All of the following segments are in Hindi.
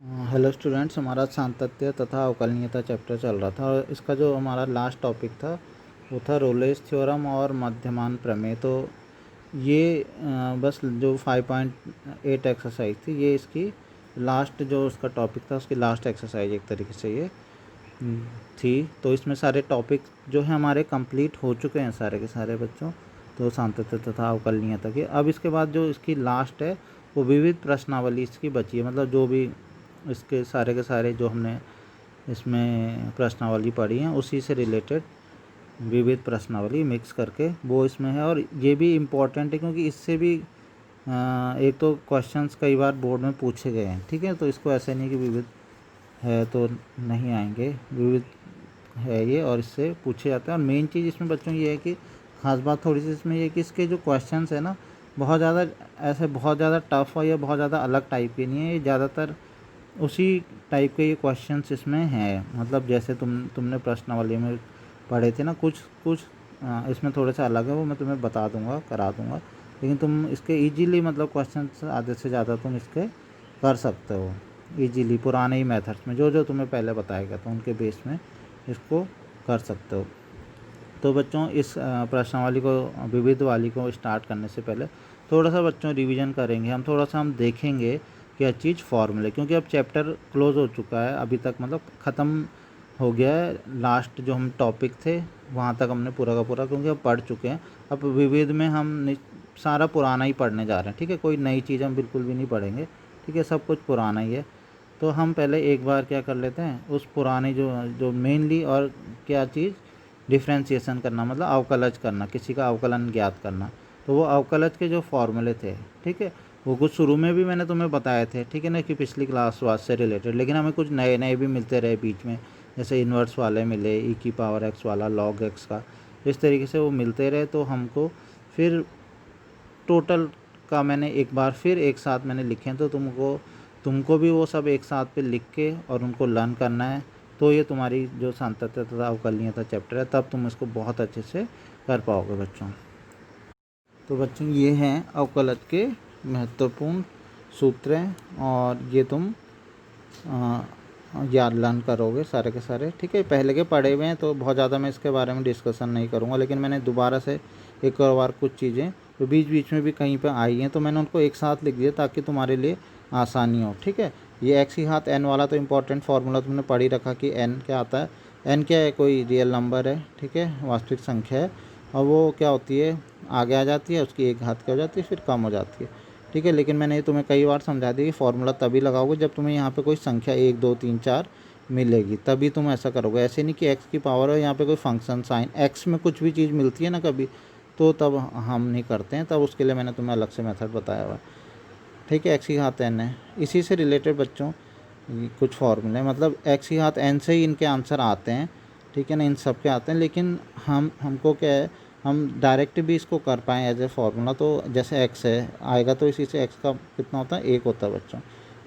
हेलो स्टूडेंट्स, हमारा सातत्य तथा अवकलनीयता चैप्टर चल रहा था और इसका जो हमारा लास्ट टॉपिक था वो था रोलेस थ्योरम और मध्यमान प्रमेय। तो ये बस जो 5.8 एक्सरसाइज थी, ये इसकी लास्ट जो उसका टॉपिक था उसकी लास्ट एक्सरसाइज एक तरीके से ये थी। तो इसमें सारे टॉपिक जो है हमारे कंप्लीट हो चुके हैं सारे के सारे बच्चों, तो सातत्य तथा अवकलनीयता की। अब इसके बाद जो इसकी लास्ट है वो विविध प्रश्नावली इसकी बची है, मतलब जो भी इसके सारे के सारे जो हमने इसमें प्रश्नावली पढ़ी हैं उसी से रिलेटेड विविध प्रश्नावली मिक्स करके वो इसमें है। और ये भी इम्पॉर्टेंट है क्योंकि इससे भी एक तो क्वेश्चंस कई बार बोर्ड में पूछे गए हैं, ठीक है। तो इसको ऐसे नहीं कि विविध है तो नहीं आएंगे, विविध है ये और इससे पूछे जाते हैं। और मेन चीज़ इसमें बच्चों ये है कि ख़ास बात थोड़ी सी इसमें ये कि इसके जो क्वेश्चंस है ना, बहुत ज़्यादा ऐसे बहुत ज़्यादा टफ और या बहुत ज़्यादा अलग टाइप के नहीं है, ये ज़्यादातर उसी टाइप के ये क्वेश्चंस इसमें हैं। मतलब जैसे तुमने प्रश्नावली में पढ़े थे ना, कुछ कुछ इसमें थोड़े से अलग है, वो मैं तुम्हें बता दूंगा, करा दूंगा। लेकिन तुम इसके इजीली मतलब क्वेश्चंस आधे से ज़्यादा तुम इसके कर सकते हो इजीली, पुराने ही मेथड्स में जो जो तुम्हें पहले बताया गया था उनके बेस में इसको कर सकते हो। तो बच्चों इस प्रश्नावली को, विविध वाली को स्टार्ट करने से पहले थोड़ा सा बच्चों रिवीजन करेंगे हम, थोड़ा सा हम देखेंगे क्या चीज़ फॉर्मूले, क्योंकि अब चैप्टर क्लोज हो चुका है, अभी तक मतलब ख़त्म हो गया है। लास्ट जो हम टॉपिक थे वहाँ तक हमने पूरा का पूरा क्योंकि अब पढ़ चुके हैं। अब विविध में हम सारा पुराना ही पढ़ने जा रहे हैं, ठीक है। कोई नई चीज़ हम बिल्कुल भी नहीं पढ़ेंगे, ठीक है, सब कुछ पुराना ही है। तो हम पहले एक बार क्या कर लेते हैं, उस पुराने जो जो मेनली और क्या चीज़ डिफ्रेंशिएशन करना, मतलब अवकलज करना, किसी का अवकलन ज्ञात करना। तो वो अवकलज के जो फॉर्मूले थे, ठीक है, वो कुछ शुरू में भी मैंने तुम्हें बताए थे, ठीक है ना, कि पिछली क्लास वास से रिलेटेड। लेकिन हमें कुछ नए नए भी मिलते रहे बीच में, जैसे इन्वर्स वाले मिले, ई की पावर एक्स वाला, लॉग एक्स का, इस तरीके से वो मिलते रहे। तो हमको फिर टोटल का मैंने एक बार फिर एक साथ मैंने लिखे हैं, तो तुमको भी वो सब एक साथ पे लिख के और उनको लर्न करना है। तो ये तुम्हारी जो सातत्य तथा अवकलनीयता चैप्टर है, तब तुम इसको बहुत अच्छे से कर पाओगे बच्चों। तो बच्चों ये हैं अवकलज के महत्वपूर्ण सूत्र हैं और ये तुम याद लर्न करोगे सारे के सारे, ठीक है। पहले के पढ़े हुए हैं तो बहुत ज़्यादा मैं इसके बारे में डिस्कशन नहीं करूँगा, लेकिन मैंने दोबारा से एक और बार कुछ चीज़ें तो बीच बीच में भी कहीं पे आई हैं तो मैंने उनको एक साथ लिख दिया ताकि तुम्हारे लिए आसानी हो, ठीक है। ये एक्स की घात एन वाला तो इम्पोर्टेंट फार्मूला तुमने पढ़ ही रखा कि एन क्या आता है। एन क्या है, कोई रियल नंबर है, ठीक है, वास्तविक संख्या है, और वो क्या होती है, आगे आ जाती है, उसकी एक घात क्या हो जाती है, फिर कम हो जाती है, ठीक है। लेकिन मैंने ये तुम्हें कई बार समझा दिया कि फार्मूला तभी लगाओगे जब तुम्हें यहाँ पे कोई संख्या 1 2 3 4 मिलेगी, तभी तुम ऐसा करोगे। ऐसे नहीं कि एक्स की पावर है, यहाँ पे कोई फंक्शन साइन एक्स में कुछ भी चीज़ मिलती है ना कभी, तो तब हम नहीं करते हैं, तब उसके लिए मैंने तुम्हें अलग से मेथड बताया हुआ, ठीक है। एक्स की घात एन है, इसी से रिलेटेड बच्चों कुछ फार्मूले, मतलब एक्स की घात एन से ही इनके आंसर आते हैं, ठीक है ना, इन सब के आते हैं। लेकिन हमको क्या है, हम डायरेक्ट भी इसको कर पाएँ एज ए फार्मूला। तो जैसे एक्स है आएगा तो इसी से एक्स का कितना होता है, 1 होता है बच्चों।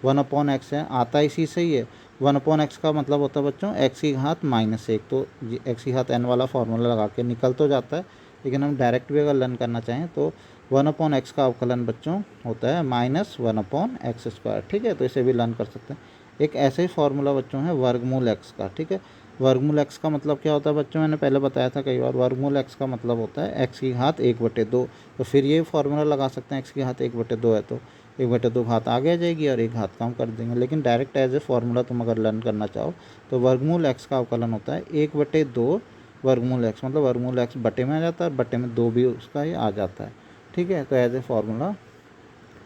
1/x है आता है इसी से ही है। 1/x का मतलब होता है बच्चों एक्स की घात -1। तो एक्स की घात एन वाला फार्मूला लगा के निकल तो जाता है, लेकिन हम डायरेक्ट भी अगर लर्न करना चाहें तो 1/x का अवकलन बच्चों होता है -1/x², ठीक है। तो इसे भी लर्न कर सकते हैं। एक ऐसे ही फार्मूला बच्चों है वर्गमूल एक्स का, ठीक है। वर्गमूल एक्स का मतलब क्या होता है बच्चों, मैंने पहले बताया था कई बार। वर्गमूल एक्स का मतलब होता है एक्स की घात 1/2। तो फिर ये फार्मूला लगा सकते हैं, एक्स की घात 1/2 है तो 1/2 घात आगे आ जाएगी और एक घात कम कर देंगे। लेकिन डायरेक्ट एज ए फार्मूला तुम अगर लर्न करना चाहो तो वर्गमूल एक्स का अवकलन होता है 1/2 वर्गमूल एक्स, मतलब वर्गमूल एक्स बटे में आ जाता है, बटे में 2 भी उसका ही आ जाता है, ठीक है। तो एज ए फार्मूला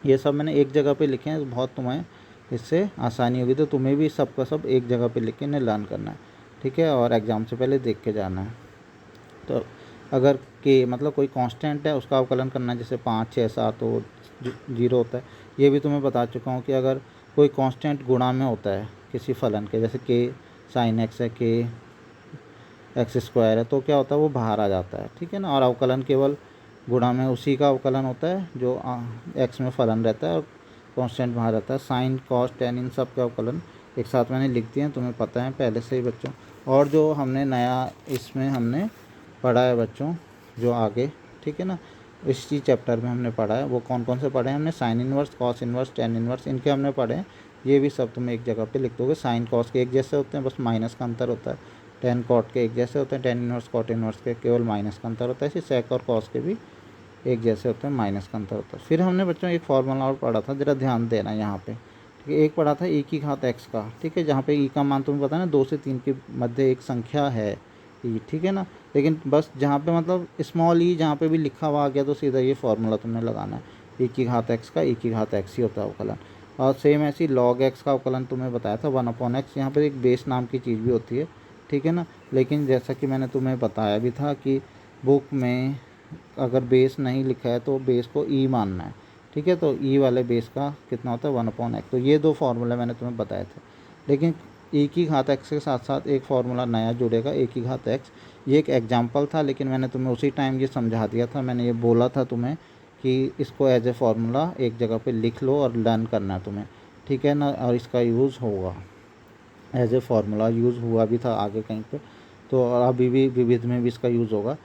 ये सब मैंने एक जगह पे लिखे हैं, बहुत तुम्हें इससे आसानी होगी। तो तुम्हें भी सब का सब एक जगह पे लिख के इन्हें लर्न करना है, ठीक है, और एग्ज़ाम से पहले देख के जाना है। तो अगर के मतलब कोई कांस्टेंट है उसका अवकलन करना है, जैसे 5 6 7 और 0 होता है, ये भी तुम्हें बता चुका हूँ कि अगर कोई कांस्टेंट गुणा में होता है किसी फलन के, जैसे के साइन एक्स है, के x² है, तो क्या होता है वो बाहर आ जाता है, ठीक है ना। और अवकलन केवल गुणा में उसी का अवकलन होता है जो एक्स में फलन रहता है और कांस्टेंट बाहर रहता है। साइन कॉस टेन इन सब के अवकलन एक साथ मैंने लिख दिए हैं, तुम्हें पता है पहले से ही बच्चों। और जो हमने नया इसमें हमने पढ़ा है बच्चों जो आगे, ठीक है ना, इसी चैप्टर में हमने पढ़ा है, वो कौन कौन से पढ़े हैं हमने, sign inverse, cos inverse, tan inverse, इनके हमने पढ़े हैं। ये भी सब तुम एक जगह पे लिख दोगे। साइन कॉस के एक जैसे होते हैं, बस माइनस का अंतर होता है। टेन कॉट के एक जैसे होते हैं, टेन इनवर्स कॉट इनवर्स के केवल माइनस का अंतर होता है। ऐसे सेक और कॉस के भी एक जैसे होते हैं, माइनस का अंतर होता है। फिर हमने बच्चों एक फार्मूला और पढ़ा था, ज़रा ध्यान देना यहाँ पे, ठीक है। एक पढ़ा था e की घात x का, ठीक है, जहाँ पे e का मान तुम्हें पता है ना 2 से 3 के मध्य एक संख्या है e, ठीक है ना। लेकिन बस जहाँ पे मतलब स्मॉल e जहाँ पे भी लिखा हुआ आ गया तो सीधा ये फार्मूला तुमने लगाना है। e की घात x का e की घात x ही होता है अवकलन। और सेम ऐसी log x का अवकलन तुम्हें बताया था 1/x। यहाँ पर एक बेस नाम की चीज़ भी होती है, ठीक है ना। लेकिन जैसा कि मैंने तुम्हें बताया भी था कि बुक में अगर बेस नहीं लिखा है तो बेस को ई मानना है, ठीक है। तो ई वाले बेस का कितना होता है 1/x। तो ये 2 फार्मूले मैंने तुम्हें बताए थे। लेकिन e की घात x के साथ साथ एक फार्मूला नया जुड़ेगा, a की घात x। ये एक एग्जाम्पल था, लेकिन मैंने तुम्हें उसी टाइम ये समझा दिया था। मैंने ये बोला था तुम्हें कि इसको एज ए फार्मूला एक जगह पे लिख लो और लर्न करना है तुम्हें, ठीक है ना। और इसका यूज़ होगा, एज ए फार्मूला यूज़ हुआ भी था आगे कहीं पे, तो अभी भी विविध में भी इसका यूज़ होगा।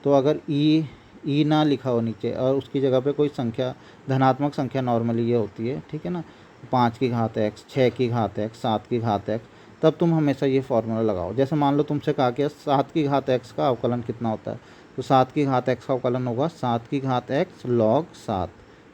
तो अगर ई ना लिखा हो नीचे और उसकी जगह पे कोई संख्या, धनात्मक संख्या नॉर्मली ये होती है, ठीक है ना, 5 की घात x, 6 की घात x, 7 की घात x, तब तुम हमेशा ये फार्मूला लगाओ। जैसे मान लो तुमसे कहा कि 7 की घात x का अवकलन कितना होता है, तो 7 की घात x का अवकलन होगा 7 की घात x log 7।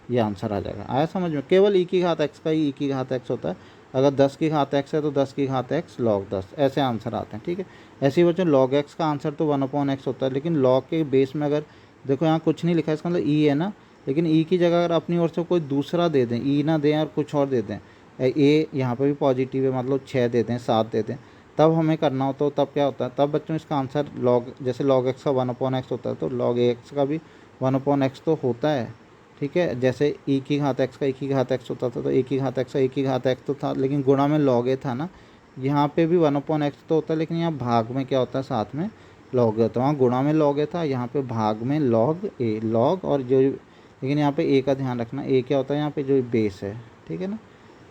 ये आंसर आ जाएगा। आया समझ में? केवल e की घात x का ही e की घात x होता है। अगर 10 की घात x है तो 10 की घात x log 10, ऐसे आंसर आते हैं, ठीक है। ऐसे ही बच्चों log x का आंसर तो 1/x होता है, लेकिन log के बेस में अगर देखो यहाँ कुछ नहीं लिखा है, इसका मतलब e है ना, लेकिन e की जगह अगर अपनी ओर से कोई दूसरा दे दें, e ना दें और कुछ और दे दें, ए यहाँ पे भी पॉजिटिव है, मतलब 6 दे दें, 7 दे दें, तब हमें करना हो तो तब क्या होता है, तब बच्चों इसका आंसर log, जैसे log x का 1/x होता है तो log ax का भी 1/x तो होता है, ठीक है। जैसे e की घात x का e की घात x होता था तो e की घात x का e की घात x तो था, लेकिन गुणा में log a था ना। यहाँ पे भी 1/x तो होता है, लेकिन यहाँ भाग में क्या होता है, साथ में log a होता है। वहाँ गुणा में log a था, यहाँ पे भाग में log a, log और जो, लेकिन यहाँ पे a का ध्यान रखना, a क्या होता है यहाँ पे जो बेस है, ठीक है ना,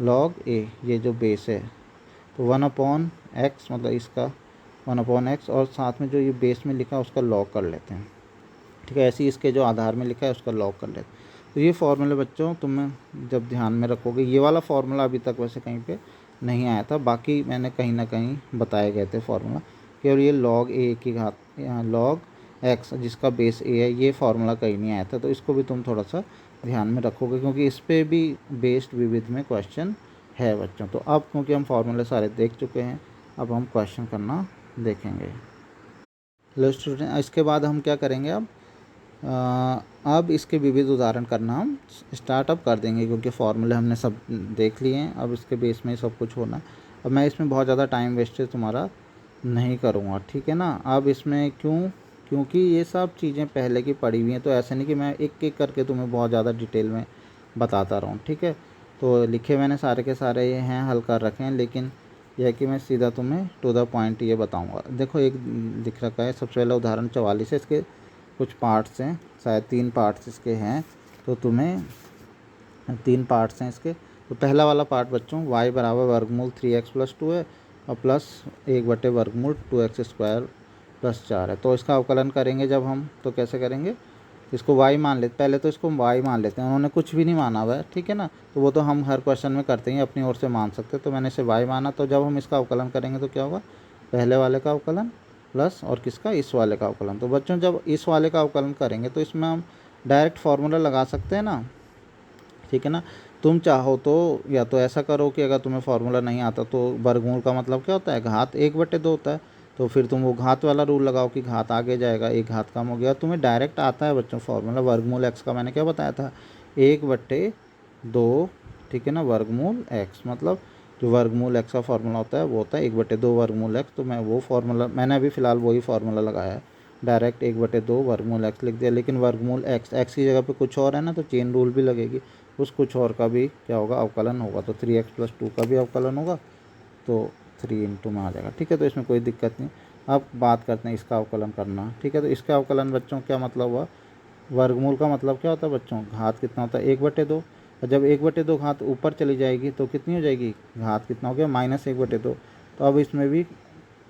log a ये जो बेस है। तो 1/x मतलब इसका 1/x और साथ में जो ये बेस में लिखा है उसका log कर लेते हैं, ठीक है। ऐसे ही इसके जो आधार में लिखा है उसका log कर लेते हैं। तो ये फार्मूले बच्चों तुम्हें जब ध्यान में रखोगे, ये वाला फार्मूला अभी तक वैसे कहीं पे नहीं आया था, बाकी मैंने कहीं ना कहीं बताए गए थे फार्मूला। केवल ये log a की घात log x जिसका बेस a है, ये फार्मूला कहीं नहीं आया था। तो इसको भी तुम थोड़ा सा ध्यान में रखोगे, क्योंकि इस पर भी बेस्ड विविध में क्वेश्चन है बच्चों। तो अब क्योंकि हम फार्मूले सारे देख चुके हैं, अब हम क्वेश्चन करना देखेंगे। लो स्टूडेंट, इसके बाद हम क्या करेंगे, अब इसके विविध उदाहरण करना हम स्टार्टअप कर देंगे, क्योंकि फार्मूले हमने सब देख लिए हैं। अब इसके बेस में सब कुछ होना। अब मैं इसमें बहुत ज़्यादा टाइम वेस्टेज तुम्हारा नहीं करूँगा, ठीक है ना। अब इसमें क्योंकि ये सब चीज़ें पहले की पढ़ी हुई हैं, तो ऐसे नहीं कि मैं एक एक करके तुम्हें बहुत ज़्यादा डिटेल में बताता रहूँ, ठीक है। तो लिखे मैंने सारे के सारे ये हैं, हल कर रखे हैं, लेकिन यह है कि मैं सीधा तुम्हें टू द पॉइंट ये बताऊँगा। देखो एक दिख रखा है, सबसे पहला उदाहरण 44 है। इसके कुछ पार्ट्स हैं, शायद 3 पार्ट्स इसके हैं, तो तुम्हें 3 पार्ट्स हैं इसके। तो पहला वाला पार्ट बच्चों y बराबर वर्गमूल 3x + 2 है और प्लस 1/वर्गमूल 2x² + 4 है। तो इसका अवकलन करेंगे जब हम, तो कैसे करेंगे, इसको y मान लेते, पहले तो इसको y मान लेते हैं, उन्होंने कुछ भी नहीं माना हुआ है, ठीक है ना। तो वो तो हम हर क्वेश्चन में करते हैं, अपनी ओर से मान सकते हैं। तो मैंने इसे y माना, तो जब हम इसका अवकलन करेंगे तो क्या होगा, पहले वाले का अवकलन प्लस और किसका, इस वाले का अवकलन। तो बच्चों जब इस वाले का अवकलन करेंगे तो इसमें हम डायरेक्ट फार्मूला लगा सकते हैं ना, ठीक है ना। तुम चाहो तो या तो ऐसा करो कि अगर तुम्हें फार्मूला नहीं आता तो वर्गमूल का मतलब क्या होता है, घात 1/2 होता है। तो फिर तुम वो घात वाला रूल लगाओ कि घात आगे जाएगा, एक घात कम हो गया। तुम्हें डायरेक्ट आता है बच्चों फार्मूला, वर्गमूल x का मैंने क्या बताया था, 1/2, ठीक है ना, वर्गमूल x, मतलब जो वर्गमूल x का फार्मूला होता है वो होता है 1/2 वर्गमूल x। तो मैं वो फार्मूला, मैंने अभी फ़िलहाल वही फार्मूला लगाया है, डायरेक्ट 1/2 वर्गमूल x लिख दिया। लेकिन वर्गमूल x की जगह पे कुछ और है ना, तो चेन रूल भी लगेगी, उस कुछ और का भी क्या होगा, अवकलन होगा। तो 3x + 2 का भी अवकलन होगा, तो 3 × में आ जाएगा, ठीक है। तो इसमें कोई दिक्कत नहीं। अब बात करते हैं इसका अवकलन करना, ठीक है। तो इसका अवकलन बच्चों क्या मतलब हुआ, वर्गमूल का मतलब क्या होता है बच्चों, घात कितना होता है, 1/2। और जब 1/2 घात ऊपर चली जाएगी तो कितनी हो जाएगी, घात कितना हो गया, -1/2। तो अब इसमें भी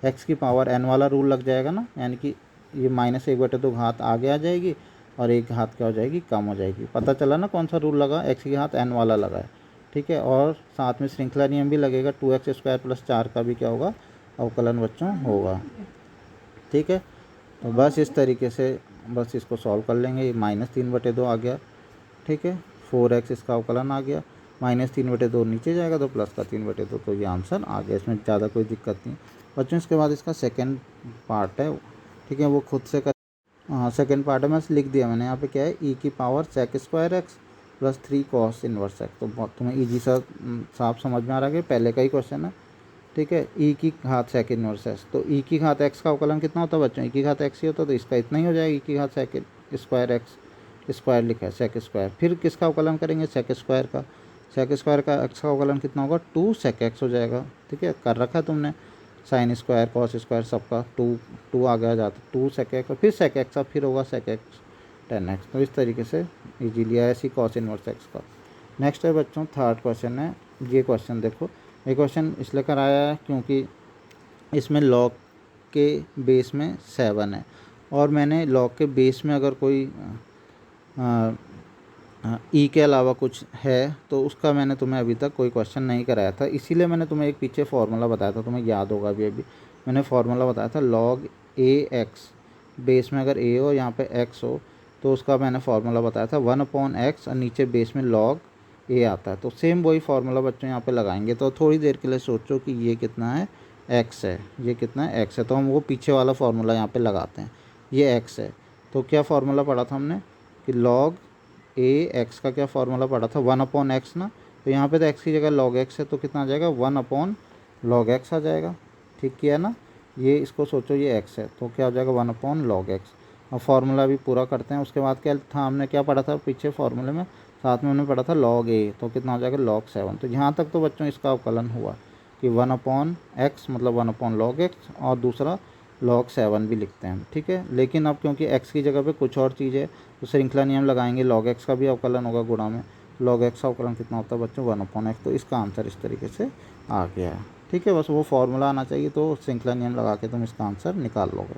x की पावर n वाला रूल लग जाएगा ना, यानी कि ये -1/2 घात आगे आ जाएगी और एक घात क्या हो जाएगी, कम हो जाएगी। पता चला ना कौन सा रूल लगा, x की घात n वाला लगा है, ठीक है, और साथ में श्रृंखला नियम भी लगेगा, 2x² + 4 का भी क्या होगा, अवकलन बच्चों होगा। ठीक है, तो बस इस तरीके से बस इसको सॉल्व कर लेंगे। ये -3/2 आ गया। ठीक है, 4x इसका अवकलन आ गया, -3/2 नीचे जाएगा तो प्लस का 3/2, तो ये आंसर आ गया। इसमें ज़्यादा कोई दिक्कत नहीं बच्चों। इसके बाद इसका सेकंड पार्ट है, ठीक है, वो खुद से कर। हाँ, सेकंड पार्ट है, मैं लिख दिया मैंने यहाँ पे, क्या है, e⁻sec² + 3 cos 1x। तो तुम्हें ईजी सा साफ समझ में आ रहा है कि पहले का ही क्वेश्चन है। ठीक है, e⁻sec 1x, तो e⁻x का अवकलन कितना होता है बच्चों, e⁻x ही होता है, तो इसका इतना ही हो जाएगा, e⁻sec² लिखा है, sec²। फिर किसका अवकलन करेंगे, sec² का। sec² का x का अवकलन कितना होगा, 2 sec x हो जाएगा। ठीक है, कर रखा है तुमने, sin² cos² सबका 2 आ गया जाता, 2 sec x, फिर sec x, फिर होगा sec x tan x। तो इस तरीके से इजीली आया ऐसी cos 1x का। नेक्स्ट है बच्चों, थर्ड क्वेश्चन है। ये क्वेश्चन देखो, ये क्वेश्चन इसलिए कराया है क्योंकि इसमें लॉग के बेस में 7 है, और मैंने लॉग के बेस में अगर कोई ई के अलावा कुछ है तो उसका मैंने तुम्हें अभी तक कोई क्वेश्चन नहीं कराया था। इसीलिए मैंने तुम्हें एक पीछे फार्मूला बताया था, तुम्हें याद होगा अभी मैंने फार्मूला बताया था, log ax, बेस में अगर a हो, यहाँ पे x हो, तो उसका मैंने फार्मूला बताया था 1/x, और नीचे बेस में log a आता है। तो सेम वही फार्मूला बच्चों यहाँ पे लगाएंगे। तो थोड़ी देर के लिए सोचो कि ये कितना है, x है, ये कितना है, x है, तो हम वो पीछे वाला फार्मूला यहाँ पे लगाते हैं। ये x है, तो क्या फार्मूला पढ़ा था हमने कि log ax का क्या फार्मूला पढ़ा था, 1/x ना। तो यहाँ पे तो x की जगह log x है, तो कितना आ जाएगा, 1/log x आ जाएगा। ठीक किया ना, ये इसको सोचो, ये x है, तो क्या हो जाएगा, 1/log x। अब फार्मूला भी पूरा करते हैं। उसके बाद क्या था, हमने क्या पढ़ा था पीछे फार्मूले में, साथ में हमने पढ़ा था log a, तो कितना हो जाएगा, log 7। तो यहाँ तक तो बच्चों इसका अवकलन हुआ कि 1/x मतलब 1/log x, और दूसरा log 7 भी लिखते हैं। ठीक है, लेकिन अब क्योंकि x की जगह पे कुछ और चीज़ है, तो श्रृंखला नियम लगाएंगे, log x का भी अवकलन होगा गुणा में। log x का अवकलन कितना होता है बच्चों, 1/x। तो इसका आंसर इस तरीके से आ गया है। ठीक है, बस वो फार्मूला आना चाहिए, तो श्रृंखला नियम लगा के तुम इसका आंसर निकाल लोगे।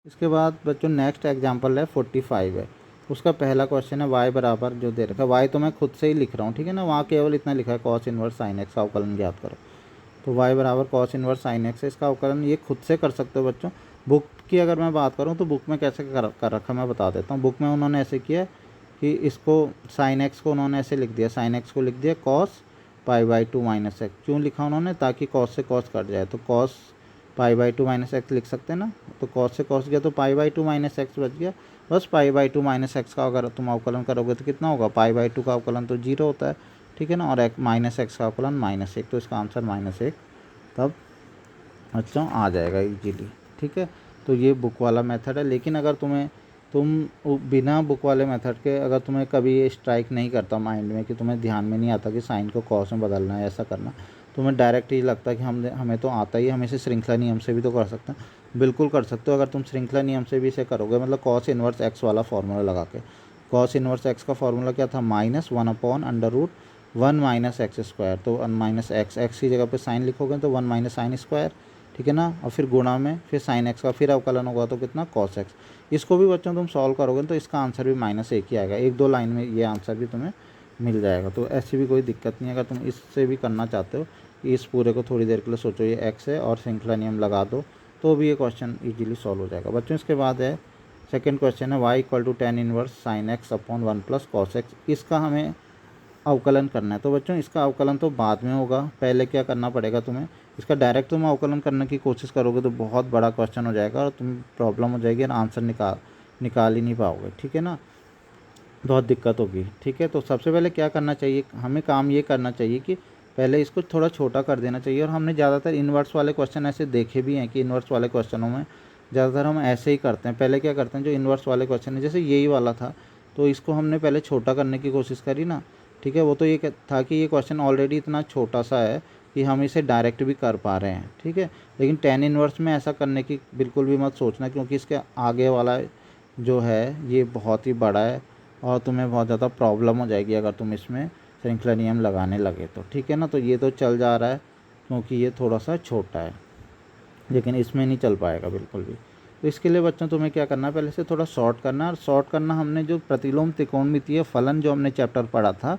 इसके बाद बच्चों नेक्स्ट एग्जाम्पल है 45 है। उसका पहला क्वेश्चन है y बराबर जो दे रखा है, y तो मैं खुद से ही लिख रहा हूँ, ठीक है ना, वहाँ केवल इतना लिखा है cos 1 sin x का अवकलन ज्ञात करो। तो y बराबर cos 1 sin x है, इसका अवकलन ये खुद से कर सकते हो बच्चों। बुक की अगर मैं बात करूँ तो बुक में कैसे कर रखा मैं बता देता हूँ। बुक में उन्होंने ऐसे किया कि इसको sin x को उन्होंने ऐसे लिख दिया, sin x को लिख दिया cos π/2 - x। क्यों लिखा उन्होंने, ताकि cos से cos कट जाए, तो cos π/2 - x लिख सकते हैं ना। तो cos से cos गया तो π/2 - x बच गया। बस π/2 - x का अगर तुम अवकलन करोगे तो कितना होगा, π/2 का अवकलन तो 0 होता है, ठीक है ना, और -x का अवकलन -1, तो इसका आंसर -1 तब बच्चों आ जाएगा इजीली। ठीक है, तो ये बुक वाला मेथड है। लेकिन अगर तुम बिना बुक वाले मेथड के, अगर तुम्हें कभी ये स्ट्राइक नहीं करता माइंड में, कि तुम्हें ध्यान में नहीं आता कि साइन को कॉस में बदलना है, ऐसा करना, तुम्हें डायरेक्ट ये लगता है कि हमें तो आता ही है, हम इसे श्रृंखला नियम से भी तो कर सकते हैं। बिल्कुल कर सकते हो, अगर तुम श्रृंखला नियम से भी इसे करोगे, मतलब cos 1 x वाला फार्मूला लगा के। cos 1 x का फार्मूला क्या था, -1/√1 - x²। तो -x की जगह पे साइन लिखोगे तो 1 - sin², ठीक है ना, और फिर गुणा में फिर sin x का फिर अवकलन होगा तो कितना, cos x। इसको भी बच्चों तुम सॉल्व करोगे तो इसका आंसर भी -1 ही आएगा, 1-2 लाइन में ये आंसर भी तुम्हें मिल जाएगा। तो ऐसी भी कोई दिक्कत नहीं है। अगर तुम इससे भी करना चाहते हो कि इस पूरे को थोड़ी देर के लिए सोचो, ये x है और श्रृंखला नियम लगा दो, तो भी ये क्वेश्चन ईजिली सॉल्व हो जाएगा बच्चों। इसके बाद है सेकेंड क्वेश्चन है y = tan 1 sin x/1 + cos x। इसका हमें अवकलन करना है। तो बच्चों इसका अवकलन तो बाद में होगा, पहले क्या करना पड़ेगा तुम्हें, इसका डायरेक्ट तुम अवकलन करने की कोशिश करोगे तो बहुत बड़ा क्वेश्चन हो जाएगा और तुम्हें प्रॉब्लम हो जाएगी और आंसर निकाल ही नहीं पाओगे, ठीक है ना, बहुत दिक्कत होगी। ठीक है, तो सबसे पहले क्या करना चाहिए, हमें काम ये करना चाहिए कि पहले इसको थोड़ा छोटा कर देना चाहिए। और हमने ज़्यादातर इन्वर्स वाले क्वेश्चन ऐसे देखे भी हैं कि इन्वर्स वाले क्वेश्चनों में ज़्यादातर हम ऐसे ही करते हैं। पहले क्या करते हैं, जो इन्वर्स वाले क्वेश्चन है, जैसे यही वाला था, तो इसको हमने पहले छोटा करने की कोशिश करी ना, ठीक है, वो तो ये था कि ये क्वेश्चन ऑलरेडी इतना छोटा सा है कि हम इसे डायरेक्ट भी कर पा रहे हैं, ठीक है। लेकिन tan इन्वर्स में ऐसा करने की बिल्कुल भी मत सोचना, क्योंकि इसके आगे वाला जो है ये बहुत ही बड़ा है और तुम्हें बहुत ज़्यादा प्रॉब्लम हो जाएगी अगर तुम इसमें श्रृंखला नियम लगाने लगे तो, ठीक है ना। तो ये तो चल जा रहा है क्योंकि ये थोड़ा सा छोटा है, लेकिन इसमें नहीं चल पाएगा बिल्कुल भी। तो इसके लिए बच्चों तुम्हें क्या करना है, पहले से थोड़ा शॉर्ट करना है। और शॉर्ट करना हमने जो प्रतिलोम त्रिकोणमितीय फलन जो हमने चैप्टर पढ़ा था,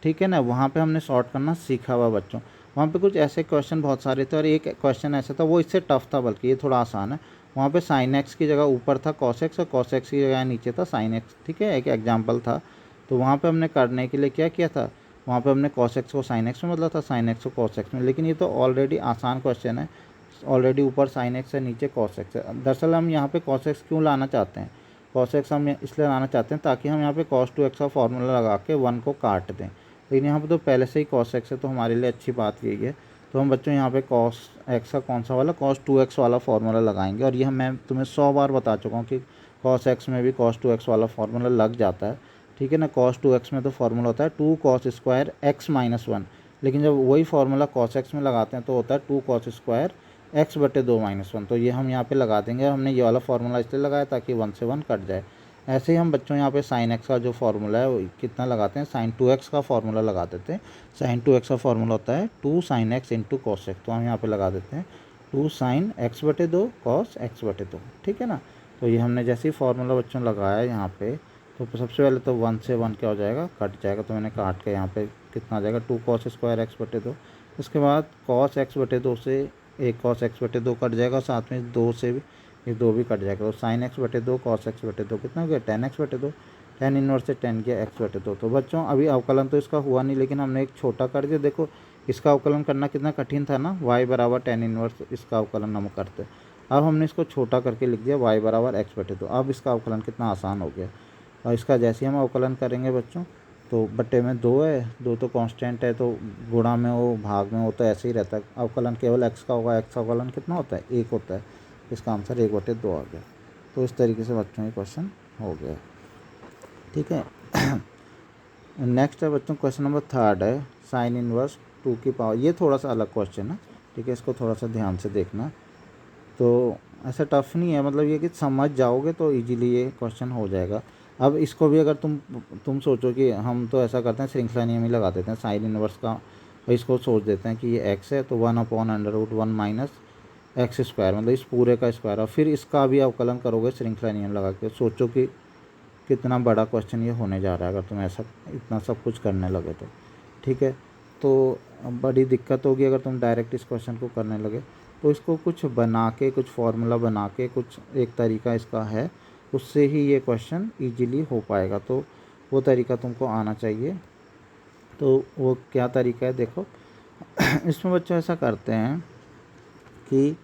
ठीक है ना, वहाँ पे हमने सॉर्ट करना सीखा हुआ बच्चों। वहाँ पे कुछ ऐसे क्वेश्चन बहुत सारे थे और एक क्वेश्चन ऐसा था, वो इससे टफ था, बल्कि ये थोड़ा आसान है। वहाँ पे साइन एक्स की जगह ऊपर था कॉस एक्स और कॉस एक्स की जगह नीचे था साइन एक्स, ठीक है, एक एग्जाम्पल था। तो वहाँ पे हमने करने के लिए क्या किया था, वहाँ पे हमने कॉस एक्स को साइन एक्स में बदला था, साइन एक्स को कॉस एक्स में। लेकिन ये तो ऑलरेडी आसान क्वेश्चन है, ऑलरेडी ऊपर साइन एक्स है नीचे कॉस एक्स है। दरअसल हम यहाँ पे कॉस एक्स क्यों लाना चाहते हैं, कॉस एक्स हम इसलिए लाना चाहते हैं ताकि हम यहाँ पे कॉस टू एक्स का फॉर्मूला लगा के 1 को काट दें। लेकिन यहाँ पे तो पहले से ही कॉस एक्स है, तो हमारे लिए अच्छी बात यही है। तो हम बच्चों यहाँ पे कॉस एक्स का कौन सा वाला, कॉस टू एक्स वाला फार्मूला लगाएंगे। और ये मैं तुम्हें 100 बार बता चुका हूँ कि कॉस एक्स में भी कॉस टू एक्स वाला फार्मूला लग जाता है, ठीक है ना। कॉस टू एक्स में तो फार्मूला होता है 2 cos स्क्वायर एक्स माइनस 1, लेकिन जब वही फार्मूला कॉस एक्स में लगाते हैं तो होता है 2 cos स्क्वायर एक्स बटे 2 माइनस 1। तो ये हम यहाँ पे लगा देंगे। हमने ये वाला फार्मूला इसलिए लगाया ताकि 1 से 1 कट जाए। ऐसे ही हम बच्चों यहाँ पे साइन एक्स का जो फार्मूला है वो कितना लगाते हैं, साइन टू एक्स का फार्मूला लगा देते हैं। साइन टू एक्स का फार्मूला होता है 2 sin x into cos x. तो हम यहाँ पे लगा देते हैं 2 sin x बटे 2 cos x बटे 2, ठीक है ना। तो ये हमने जैसे ही फार्मूला बच्चों लगाया यहाँ पे, तो सबसे पहले तो 1 से 1 क्या हो जाएगा, कट जाएगा। तो मैंने काट के यहाँ पे कितना आ जाएगा 2 cos स्क्वायर एक्स बटे 2। उसके बाद cos x बटे 2 से एक cos x बटे 2 कट जाएगा, साथ में 2 से भी ये 2 भी कट जाएगा। तो साइन एक्स बटे 2 cos x बटे 2 कितना हो गया, tan x बटे 2। tan इनवर्स से tan किया x बटे 2। तो बच्चों अभी अवकलन तो इसका हुआ नहीं, लेकिन हमने एक छोटा कर दिया। देखो इसका अवकलन करना कितना कठिन था ना, y बराबर tan इनवर्स इसका अवकलन हम करते। अब हमने इसको छोटा करके लिख दिया y बराबर x बटे 2। अब इसका अवकलन कितना आसान हो गया। और इसका जैसे ही हम अवकलन करेंगे बच्चों, तो बट्टे में 2 है, 2 तो कांस्टेंट है, तो गुणा में हो भाग में हो तो ऐसे ही रहता है। अवकलन केवल x का होगा, x का अवकलन कितना होता है, 1 होता है। इसका आंसर 1 बटे 2 आ गया। तो इस तरीके से बच्चों ये क्वेश्चन हो गया, ठीक है। नेक्स्ट है बच्चों क्वेश्चन नंबर 3 है, साइन इनवर्स 2 की पावर। ये थोड़ा सा अलग क्वेश्चन है, ठीक है, इसको थोड़ा सा ध्यान से देखना। तो ऐसा टफ नहीं है, मतलब ये कि समझ जाओगे तो इजीली ये क्वेश्चन हो जाएगा। अब इसको भी अगर तुम सोचो कि हम तो ऐसा करते हैं, श्रृंखला नियम ही लगा देते हैं साइन इनवर्स का, और इसको सोच देते हैं कि ये x है, तो 1/√1 माइनस एक्स स्क्वायर, मतलब इस पूरे का स्क्वायर। और फिर इसका भी अवकलन करोगे श्रृंखला नियम लगा के। सोचो कि कितना बड़ा क्वेश्चन ये होने जा रहा है अगर तुम ऐसा इतना सब कुछ करने लगे तो, ठीक है। तो बड़ी दिक्कत होगी अगर तुम डायरेक्ट इस क्वेश्चन को करने लगे। तो इसको कुछ बना के, कुछ फार्मूला बना के, कुछ एक तरीका इसका है, उससे ही ये क्वेश्चन इजीली हो पाएगा। तो वो तरीका तुमको आना चाहिए। तो वो क्या तरीका है देखो। इसमें बच्चों ऐसा करते हैं कि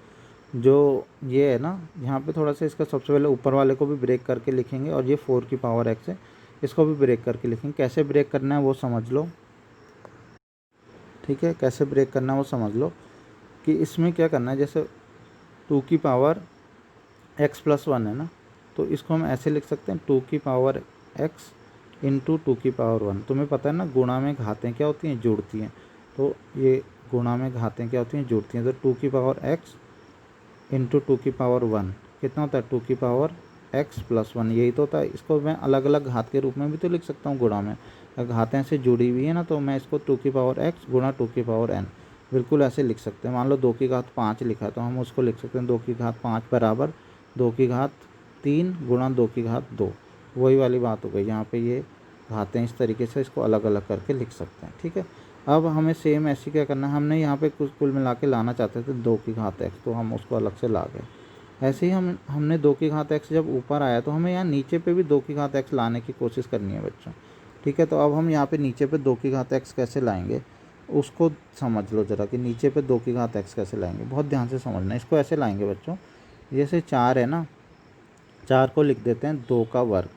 जो ये है ना, यहाँ पे थोड़ा सा इसका सबसे पहले ऊपर वाले को भी ब्रेक करके लिखेंगे, और ये 4 की पावर x है, इसको भी ब्रेक करके लिखेंगे। कैसे ब्रेक करना है वो समझ लो, ठीक है। कैसे ब्रेक करना है वो समझ लो कि इसमें क्या करना है। जैसे 2 की पावर x प्लस 1 है ना, तो इसको हम ऐसे लिख सकते हैं 2 की पावर x इंटू 2 की पावर 1। तुम्हें पता है ना गुणा में घातें क्या होती हैं, जुड़ती हैं। तो ये गुणा में घातें क्या होती हैं, जुड़ती हैं। तो 2 की पावर x इंटू 2 की पावर 1 कितना होता है, 2 की पावर x प्लस 1, यही तो होता है। इसको मैं अलग अलग घात के रूप में भी तो लिख सकता हूँ गुणा में। अगर घातें से जुड़ी हुई है ना, तो मैं इसको 2 की पावर x गुणा 2 की पावर n बिल्कुल ऐसे लिख सकते हैं। मान लो 2 की घात 5 लिखा है, तो हम उसको लिख सकते हैं 2 की घात 5 बराबर 2 की घात 3 गुणा 2 की घात 2। वही वाली बात हो गई। यहाँ पे ये घातें इस तरीके से इसको अलग अलग करके लिख सकते हैं, ठीक है। अब हमें सेम ऐसी क्या करना है, हमने यहाँ पे कुल मिला के लाना चाहते थे 2 की घात x, तो हम उसको अलग से ला गए। ऐसे ही हमने 2 की घात x जब ऊपर आया, तो हमें यहाँ नीचे पे भी 2 की घात x लाने की कोशिश करनी है बच्चों, ठीक है। तो अब हम यहाँ पे नीचे पे 2 की घात x कैसे लाएंगे, उसको समझ लो ज़रा कि नीचे पे 2 की घात x कैसे लाएंगे। बहुत ध्यान से समझना। इसको ऐसे लाएंगे बच्चों, जैसे 4 है ना, 4 को लिख देते हैं 2 का वर्ग,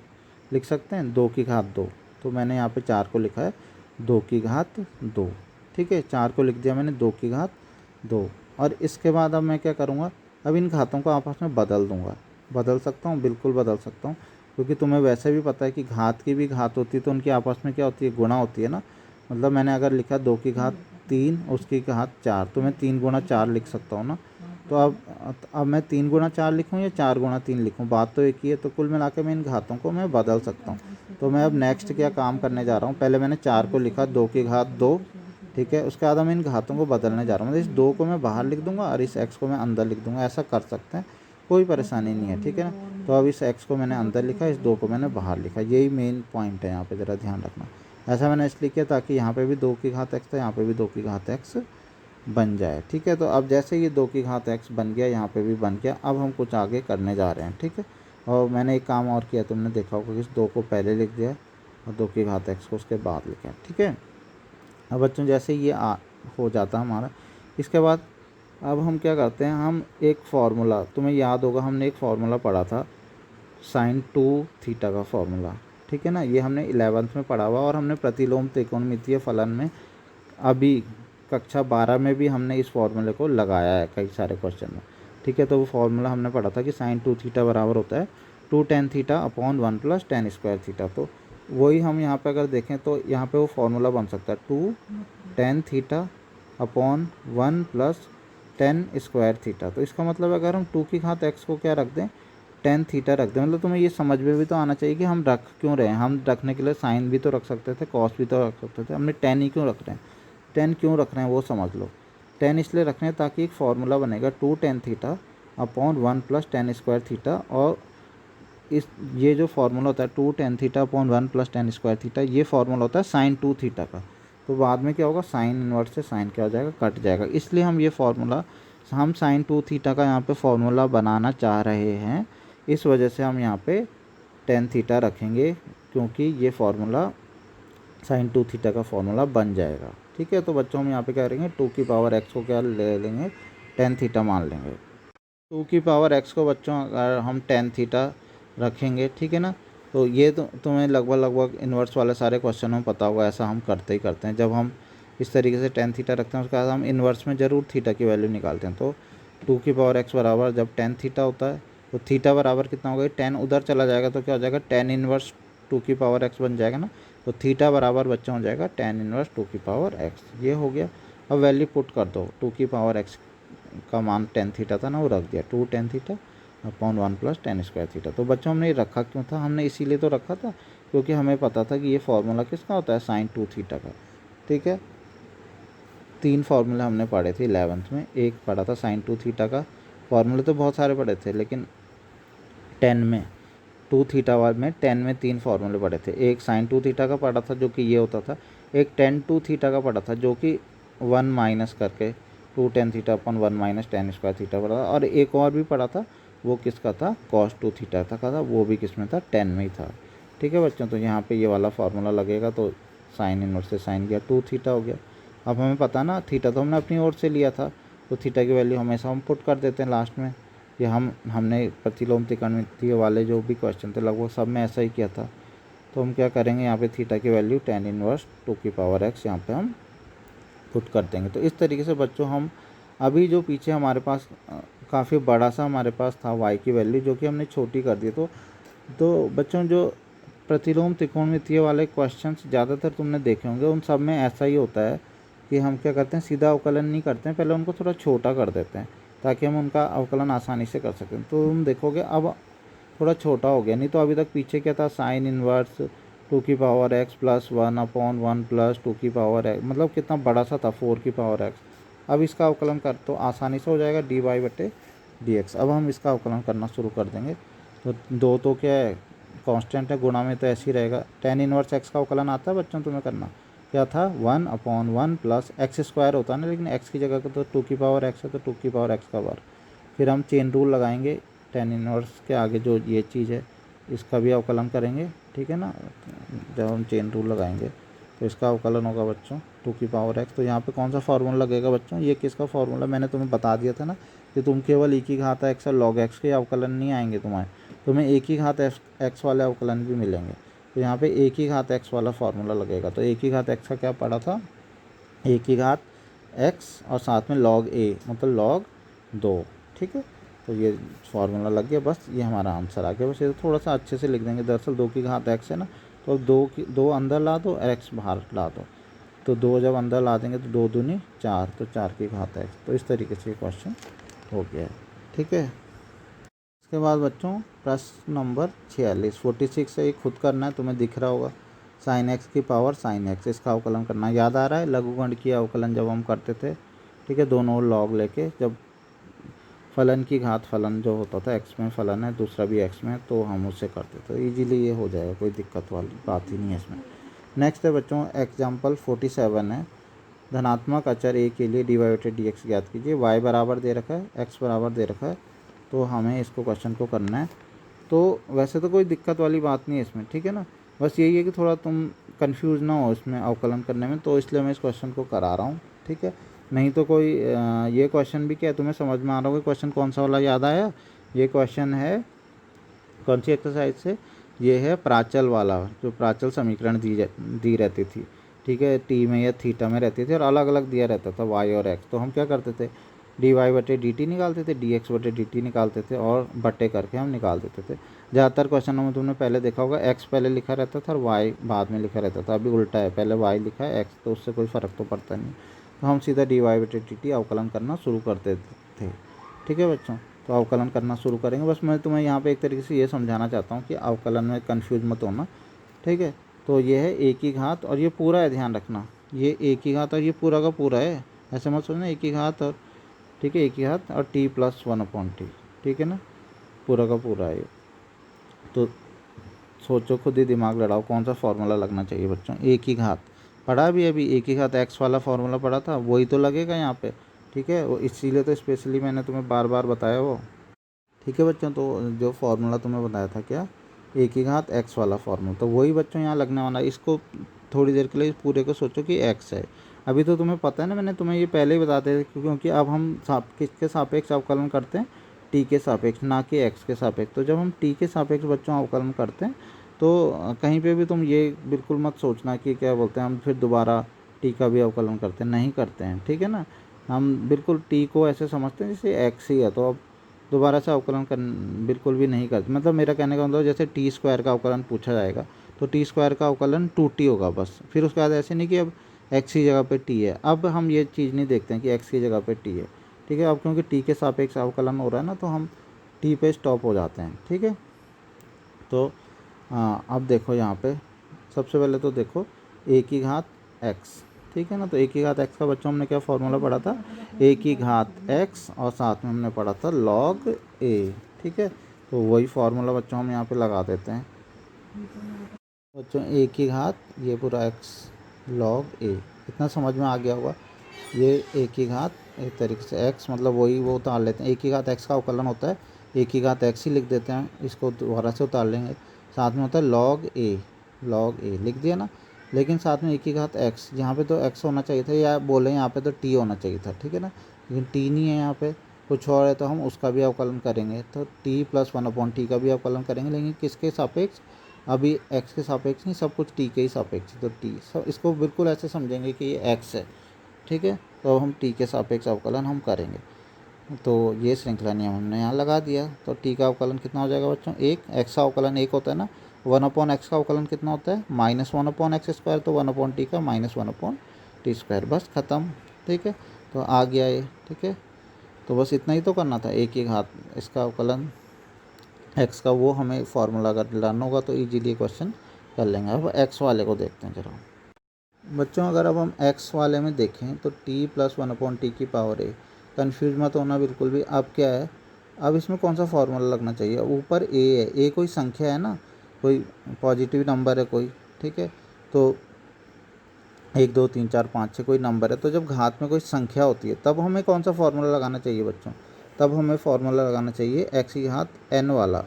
लिख सकते हैं 2 की घात 2। तो मैंने यहाँ पे 4 को लिखा है 2 की घात 2, ठीक है। 4 को लिख दिया मैंने 2 की घात 2। और इसके बाद अब मैं क्या करूँगा, अब इन घातों को आपस में बदल दूँगा। बदल सकता हूँ, बिल्कुल बदल सकता हूँ, क्योंकि तुम्हें वैसे भी पता है कि घात की भी घात होती है तो उनकी आपस में क्या होती है, गुणा होती है ना। मतलब मैंने अगर लिखा 2 की घात 3 उसकी घात 4, तो मैं 3 गुणा 4 लिख सकता हूँ ना। तो अब मैं 3 गुणा 4 लिखूँ या 4 गुणा 3 लिखूँ, बात तो एक ही है। तो कुल मिला के मैं इन घातों को मैं बदल सकता हूँ। तो मैं अब नेक्स्ट क्या काम करने जा रहा हूँ, पहले मैंने 4 को लिखा 2 की घात 2, ठीक है। उसके बाद मैं इन घातों को बदलने जा रहा हूँ। मतलब इस 2 को मैं बाहर लिख दूंगा और इस x को मैं अंदर लिख दूंगा। ऐसा कर सकते हैं, कोई परेशानी नहीं है, ठीक है ना। तो अब इस x को मैंने अंदर लिखा, इस 2 को मैंने बाहर लिखा। यही मेन पॉइंट है यहाँ पे, ज़रा ध्यान रखना। ऐसा मैंने इसलिए किया ताकि यहाँ पे भी 2 की घात x था, यहाँ पे भी 2 की घात x बन जाए। ठीक है, तो अब जैसे ये 2 की घात x बन गया, यहाँ पे भी बन गया, अब हम कुछ आगे करने जा रहे हैं। ठीक है, और मैंने एक काम और किया, तुमने देखा होगा कि इस 2 को पहले लिख दिया और 2 की घात x को उसके बाद लिखा। ठीक है, अब बच्चों जैसे ये हो जाता हमारा, इसके बाद अब हम क्या करते हैं, हम एक फार्मूला, तुम्हें याद होगा हमने एक फार्मूला पढ़ा था sin 2 थीटा का फार्मूला। ठीक है ना, ये हमने 11th में पढ़ा हुआ और हमने प्रतिलोम त्रिकोणमितीय फलन में अभी कक्षा 12 में भी हमने इस फार्मूले को लगाया है कई सारे क्वेश्चन में। ठीक है, तो वो फार्मूला हमने पढ़ा था कि sin 2 थीटा बराबर होता है 2 tan theta upon 1 plus tan square theta. तो वही हम यहाँ पे अगर देखें तो यहाँ पे वो फार्मूला बन सकता है 2 tan theta upon 1 plus tan square theta. तो इसका मतलब अगर हम 2 की घात x को क्या रख दें, tan थीटा रख दें, मतलब तुम्हें ये समझ में भी तो आना चाहिए कि हम रख क्यों रहे हैं। हम रखने के लिए साइन भी तो रख सकते थे, कॉस भी तो रख सकते थे, हमने tan ही क्यों रख रहे हैं, tan क्यों रख रहे हैं वो समझ लो। tan इसलिए रख रहे हैं ताकि एक फार्मूला बनेगा 2 tan theta upon 1 plus tan square theta, और ये जो फार्मूला होता है 2 tan theta upon 1 plus tan square theta, ये फार्मूला होता है sin 2 थीटा का। तो बाद में क्या होगा, साइन इनवर्स से साइन क्या हो जाएगा, कट जाएगा। इसलिए हम ये फार्मूला, हम sin 2 थीटा का यहाँ पे फार्मूला बनाना चाह रहे हैं, इस वजह से हम यहाँ पे tan थीटा रखेंगे, क्योंकि ये फार्मूला sin 2 थीटा का फार्मूला बन जाएगा। ठीक है, तो बच्चों हम यहाँ पे क्या करेंगे, 2 की पावर x को क्या ले लेंगे, tan थीटा मान लेंगे। 2 की पावर x को बच्चों अगर हम tan थीटा रखेंगे, ठीक है ना, तो ये तो तुम्हें लगभग इन्वर्स वाले सारे क्वेश्चन में पता होगा, ऐसा हम करते ही करते हैं। जब हम इस तरीके से tan थीटा रखते हैं उसके बाद हम इन्वर्स में ज़रूर थीटा की वैल्यू निकालते हैं। तो 2 की पावर x बराबर जब tan थीटा होता है तो थीटा बराबर कितना होगा, tan उधर चला जाएगा तो क्या हो जाएगा, tan इन्वर्स 2 की पावर x बन जाएगा ना। तो थीटा बराबर बच्चों हो जाएगा tan इन्वर्स 2 की पावर x। ये हो गया। अब वैल्यू पुट कर दो, 2 की पावर x का मान tan थीटा था ना, वो रख दिया 2 tan theta upon 1 plus tan square theta. तो बच्चों हमने ये रखा क्यों था, हमने इसीलिए तो रखा था क्योंकि हमें पता था कि ये फार्मूला किसका होता है, sin 2 थीटा का। ठीक है, 3 फार्मूले हमने पढ़े थे 11th में। एक पढ़ा था sin 2 थीटा का, फार्मूले तो बहुत सारे पढ़े थे लेकिन 10 में 2 थीटा वाले में 10 में 3 फार्मूले पढ़े थे। एक sin 2 थीटा का पढ़ा था जो कि ये होता था, एक tan 2 थीटा का पढ़ा था जो कि 1 माइनस करके 2 tan थीटा अपन 1 माइनस tan स्क्वायर थीटा पढ़ा था, और एक और भी पढ़ा था वो किसका था, cos 2 थीटा था, वो भी किस में था, 10 में ही था। ठीक है बच्चों, तो यहाँ पे ये वाला फार्मूला लगेगा, तो साइन इनवर्स से साइन गया 2 थीटा हो गया। अब हमें पता ना, थीटा तो हमने अपनी ओर से लिया था, तो थीटा की वैल्यू हमेशा हम पुट कर देते हैं लास्ट में। ये हमने प्रतिलोम त्रिकोणमितीय वाले जो भी क्वेश्चन थे लगभग सब में ऐसा ही किया था। तो हम क्या करेंगे, यहाँ पे थीटा की वैल्यू tan इनवर्स 2 की पावर x यहाँ पे हम पुट कर देंगे। तो इस तरीके से बच्चों हम अभी जो पीछे हमारे पास काफ़ी बड़ा सा हमारे पास था y की वैल्यू, जो कि हमने छोटी कर दी। तो बच्चों जो प्रतिलोम त्रिकोणमितीय वाले क्वेश्चंस ज़्यादातर तुमने देखे होंगे, उन सब में ऐसा ही होता है कि हम क्या करते हैं, सीधा अवकलन नहीं करते हैं, पहले उनको थोड़ा छोटा कर देते हैं ताकि हम उनका अवकलन आसानी से कर सकें। तो तुम देखोगे अब थोड़ा छोटा हो गया, नहीं तो अभी तक पीछे क्या था, साइन इनवर्स 2 की power x plus 1 upon 1 plus 2 की पावर x, मतलब कितना बड़ा सा था 4 की पावर x। अब इसका अवकलन कर तो आसानी से हो जाएगा dy/dx। अब हम इसका अवकलन करना शुरू कर देंगे। तो दो तो क्या है, कांस्टेंट है, गुणा में तो ऐसे ही रहेगा। tan इनवर्स x का अवकलन आता है बच्चों तुम्हें करना, क्या था 1 अपॉन 1 प्लस एक्स स्क्वायर होता है ना, लेकिन x की जगह तो 2 की पावर x है, तो 2 की पावर x का वर्ग। फिर हम चेन रूल लगाएंगे, tan इनवर्स के आगे जो ये चीज़ है इसका भी अवकलन करेंगे। ठीक है ना, जब हम चेन रूल लगाएंगे तो इसका अवकलन होगा बच्चों 2 की पावर x। तो यहाँ पे कौन सा फार्मूला लगेगा बच्चों, ये किसका फार्मूला, मैंने तुम्हें बता दिया था ना कि तुम केवल e की घात x और log x के अवकलन नहीं आएंगे, तुम्हें a की घात x वाले अवकलन भी मिलेंगे। तो यहाँ पे a की घात x वाला फार्मूला लगेगा। तो a की घात x का क्या पड़ा था, a की घात x और साथ में log a मतलब log 2। ठीक है, तो ये फार्मूला लग गया, बस ये हमारा आंसर आ गया। बस ये थोड़ा सा अच्छे से लिख देंगे, दरअसल 2 की घात x है ना, तो 2 अंदर ला दो, x बाहर ला दो, तो 2 जब अंदर ला देंगे तो 2 दूनी 4, तो 4 की घात x। तो इस तरीके से ये क्वेश्चन हो गया है। ठीक है, इसके बाद बच्चों प्रश्न नंबर 46 है, ये खुद करना है, तुम्हें दिख रहा होगा, साइन एक्स की पावर साइन एक्स, इसका अवकलन करना। याद आ रहा है लघुगणकीय अवकलन जब हम करते थे, ठीक है, दोनों ओर लॉग लेके, जब फलन की घात फलन जो होता था, एक्स में फलन है दूसरा भी एक्स में, तो हम उससे करते थे, इजीली ये हो जाएगा, कोई दिक्कत वाली बात ही नहीं है इसमें। नेक्स्ट है बच्चों एग्जाम्पल 47 है, धनात्मक अचर ए के लिए dy बटे dx ज्ञात कीजिए। y बराबर दे रखा है, x बराबर दे रखा है, तो हमें इसको क्वेश्चन को करना है। तो वैसे तो कोई दिक्कत वाली बात नहीं है इसमें, ठीक है ना, बस यही है कि थोड़ा तुम कंफ्यूज ना हो इसमें अवकलन करने में, तो इसलिए मैं इस क्वेश्चन को करा रहा हूँ, ठीक है। नहीं तो कोई ये क्वेश्चन भी क्या है तुम्हें समझ में आ रहा होगा। क्वेश्चन कौन सा वाला याद आया, ये क्वेश्चन है कौन सी एक्सरसाइज से, ये है प्राचल वाला, जो प्राचल समीकरण दी रहती थी, ठीक है, टी में या थीटा में रहती थी और अलग अलग दिया रहता था वाई और एक्स। तो हम क्या करते थे, डी वाई बटे डी टी निकालते थे, डी एक्स बटे डी टी निकालते थे और बटे करके हम निकाल देते थे। ज़्यादातर क्वेश्चनों में तुमने पहले देखा होगा एक्स पहले लिखा रहता था और वाई बाद में लिखा रहता था। अभी उल्टा है, पहले वाई लिखा है एक्स, तो उससे कोई फ़र्क तो पड़ता नहीं। तो हम सीधा डी वाई बटे डी टी अवकलन करना शुरू करते थे, ठीक है बच्चों। तो अवकलन करना शुरू करेंगे। बस मैं तुम्हें यहाँ पे एक तरीके से ये समझाना चाहता हूँ कि अवकलन में कंफ्यूज मत होना, ठीक है। तो ये है ए की घात और ये पूरा है, ध्यान रखना, ये ए की घात और ये पूरा का पूरा है, ऐसे मत सोचना ए की घात और, ठीक है, ए की घात और टी प्लस 1/t, ठीक है ना, पूरा का पूरा है। तो सोचो, खुद ही दिमाग लड़ाओ कौन सा फॉर्मूला लगना चाहिए बच्चों। ए की घात पढ़ा भी, अभी ए की घात एक्स वाला फॉर्मूला पढ़ा था, वही तो लगेगा यहाँ पे, ठीक है। वो इसीलिए तो स्पेशली मैंने तुम्हें बार बार बताया वो, ठीक है बच्चों। तो जो फार्मूला तुम्हें बताया था क्या, ए की घात एक्स वाला फार्मूला, तो वही बच्चों यहाँ लगने वाला है। इसको थोड़ी देर के लिए पूरे को सोचो कि एक्स है। अभी तो तुम्हें पता है ना, मैंने तुम्हें ये पहले ही बता दिया, क्योंकि अब हम किसके सापेक्ष अवकलन करते हैं, टी के सापेक्ष, ना कि एक्स के सापेक्ष। तो जब हम टी के सापेक्ष बच्चों अवकलन करते हैं तो कहीं पे भी तुम ये बिल्कुल मत सोचना कि क्या बोलते हैं हम फिर दोबारा टी का भी अवकलन करते हैं, नहीं करते हैं, ठीक है ना। हम बिल्कुल टी को ऐसे समझते हैं जैसे एक्स ही है, तो अब दोबारा से अवकलन कर बिल्कुल भी नहीं करते। मतलब मेरा कहने का मतलब जैसे टी स्क्वायर का अवकलन पूछा जाएगा तो टी स्क्वायर का अवकलन 2t होगा बस, फिर उसके बाद ऐसे नहीं कि अब एक्स की जगह पे टी है। अब हम ये चीज़ नहीं देखते हैं कि एक्स की जगह पे टी है, ठीक है। अब क्योंकि टी के सापेक्ष अवकलन हो रहा है ना, तो हम टी पे स्टॉप हो जाते हैं, ठीक है। तो अब देखो यहाँ पे सबसे पहले तो देखो ए की घात एक्स, ठीक है ना। तो ए की घात एक्स का बच्चों हमने क्या फॉर्मूला पढ़ा था, ए की घात एक्स और साथ में हमने पढ़ा था लॉग ए, ठीक है। तो वही फार्मूला बच्चों हम यहाँ पे लगा देते हैं बच्चों, ए की घात ये पूरा एक्स लॉग ए, इतना समझ में आ गया होगा। ये ए की घात एक तरीके से एक्स, मतलब वही वो उतार लेते हैं, ए की घात एक्स का अवकलन होता है, ए की घात एक्स ही लिख देते हैं, इसको दोबारा से उतार लेंगे। साथ में होता है लॉग ए लिख दिया ना, लेकिन साथ में ए की घात एक्स, यहाँ पे तो एक्स होना चाहिए था, या बोले यहाँ पे तो टी होना चाहिए था, ठीक है ना, लेकिन टी नहीं है यहाँ पे, कुछ और है, तो हम उसका भी अवकलन करेंगे। तो टी प्लस 1/t का भी अवकलन करेंगे, लेकिन किसके सापेक्ष, अभी एक्स के सापेक्ष नहीं, सब कुछ टी के ही सापेक्ष। तो टी सब इसको बिल्कुल ऐसे समझेंगे कि ये एक्स है, ठीक है। तो अब हम टी के सापेक्ष अवकलन हम करेंगे। तो ये श्रृंखला नियम हमने यहाँ लगा दिया। तो टी का अवकलन कितना हो जाएगा बच्चों, एक, एक्स का अवकलन एक होता है ना, 1/x का अवकलन कितना होता है, -1/x², तो 1/t का -1/t², बस ख़त्म, ठीक है। तो आ गया ये, ठीक है। तो बस इतना ही तो करना था, एक ही घात इसका अवकलन एक्स का, वो हमें फार्मूला अगर लाना होगा तो इजीली क्वेश्चन कर लेंगे। अब एक्स वाले को देखते हैं जरा बच्चों। अगर अब हम एक्स वाले में देखें तो t प्लस 1/t की पावर ए, कन्फ्यूज मत होना बिल्कुल भी। अब क्या है, अब इसमें कौन सा फार्मूला लगना चाहिए, ऊपर ए है, ए कोई संख्या है ना, कोई पॉजिटिव नंबर है कोई, ठीक है। तो 1 2 3 4 5 6 कोई नंबर है, तो जब घात में कोई संख्या होती है तब हमें कौन सा फार्मूला लगाना चाहिए बच्चों, तब हमें फार्मूला लगाना चाहिए एक्स की घात n वाला,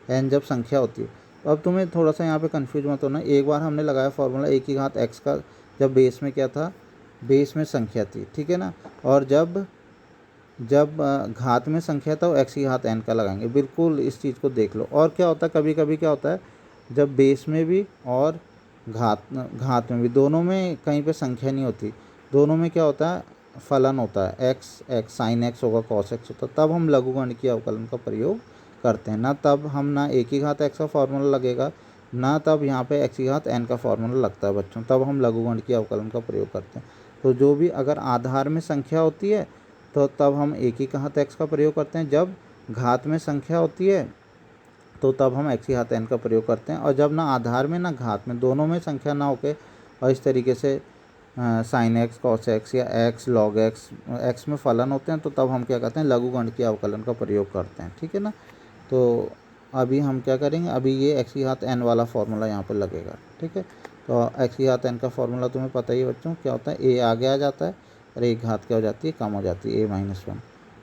n जब संख्या होती है। तो अब तुम्हें थोड़ा सा यहाँ पे कंफ्यूज मत होना, एक बार हमने लगाया फार्मूला ए की घात एक्स का, जब बेस में क्या था, बेस में संख्या थी, ठीक है ना, और जब जब घात में संख्या था वो एक्स की घात n का लगाएंगे, बिल्कुल इस चीज़ को देख लो। और क्या होता है, कभी कभी क्या होता है, जब बेस में भी और घात में भी, दोनों में कहीं पे संख्या नहीं होती, दोनों में क्या होता है, फलन होता है, एक्स साइन एक्स होगा, कॉस एक्स होता है, तब हम लघुगणकीय अवकलन का प्रयोग करते हैं ना। तब हम ना ए की घात एक्स का फार्मूला लगेगा, ना तब यहाँ पे एक्स की घात n का फार्मूला लगता है बच्चों, तब हम लघुगणकीय अवकलन का प्रयोग करते हैं। तो जो भी अगर आधार में संख्या होती है तो तब हम ए की घात एक्स का प्रयोग करते हैं, जब घात में संख्या होती है तो तब हम एक्स की घात n का प्रयोग करते हैं, और जब ना आधार में ना घात में, दोनों में संख्या ना होके, और इस तरीके से साइन एक्स कॉस एक्स या एक्स लॉग एक्स, एक्स में फलन होते हैं, तो तब हम क्या करते हैं, लघुगणकीय अवकलन का प्रयोग करते हैं, ठीक है ना। तो अभी हम क्या करेंगे, अभी ये एक्स की घात n वाला फार्मूला यहाँ पर लगेगा, ठीक है। तो एक्स की घात एन का फॉर्मूला तुम्हें पता ही है बच्चों, क्या होता है, ए आगे आ जाता है और एक घात क्या हो जाती है, कम हो जाती है, a-1।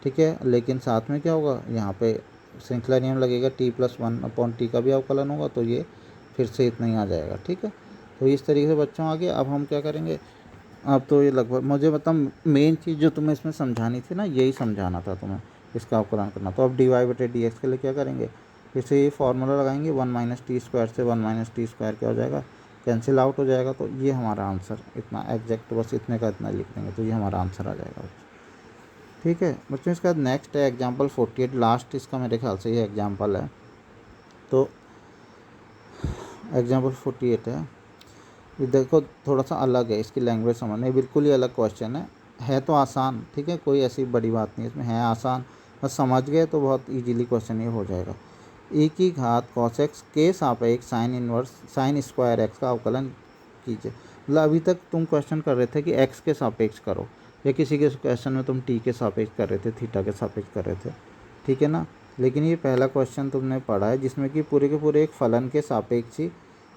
ठीक है, लेकिन साथ में क्या होगा, यहाँ पे श्रृंखला नियम लगेगा, t+1/t का भी अवकलन होगा, तो ये फिर से इतना ही आ जाएगा। ठीक है, तो इस तरीके से बच्चों आगे अब हम क्या करेंगे, अब तो ये लगभग मुझे मतलब मेन चीज़ जो तुम्हें इसमें समझानी थी ना, यही समझाना था तुम्हें, इसका अवकलन करना। तो अब dy/dx के लिए क्या करेंगे, फिर से ये फार्मूला लगाएंगे, 1-t² से 1-t² क्या हो जाएगा, कैंसिल आउट हो जाएगा। तो ये हमारा आंसर, इतना एग्जैक्ट बस इतने का इतना लिख देंगे तो ये हमारा आंसर आ जाएगा बच्चों। ठीक है बच्चों, इसका नेक्स्ट है एग्जाम्पल 48, लास्ट इसका मेरे ख्याल से ये एग्जाम्पल है। तो एग्जाम्पल 48 है, ये देखो थोड़ा सा अलग है, इसकी लैंग्वेज समझना, बिल्कुल ही अलग क्वेश्चन है तो आसान। ठीक है, कोई ऐसी बड़ी बात नहीं इसमें, है आसान, बस समझ गए तो बहुत इजीली क्वेश्चन ये हो जाएगा। e की घात cos x के सापेक्ष साइन स्क्वायर x का अवकलन कीजिए। मतलब अभी तक तुम क्वेश्चन कर रहे थे कि x के सापेक्ष करो, या किसी के क्वेश्चन में तुम t के सापेक्ष कर रहे थे, थीटा के सापेक्ष कर रहे थे। ठीक है ना, लेकिन ये पहला क्वेश्चन तुमने पढ़ा है जिसमें कि पूरे के पूरे एक फलन के सापेक्ष ही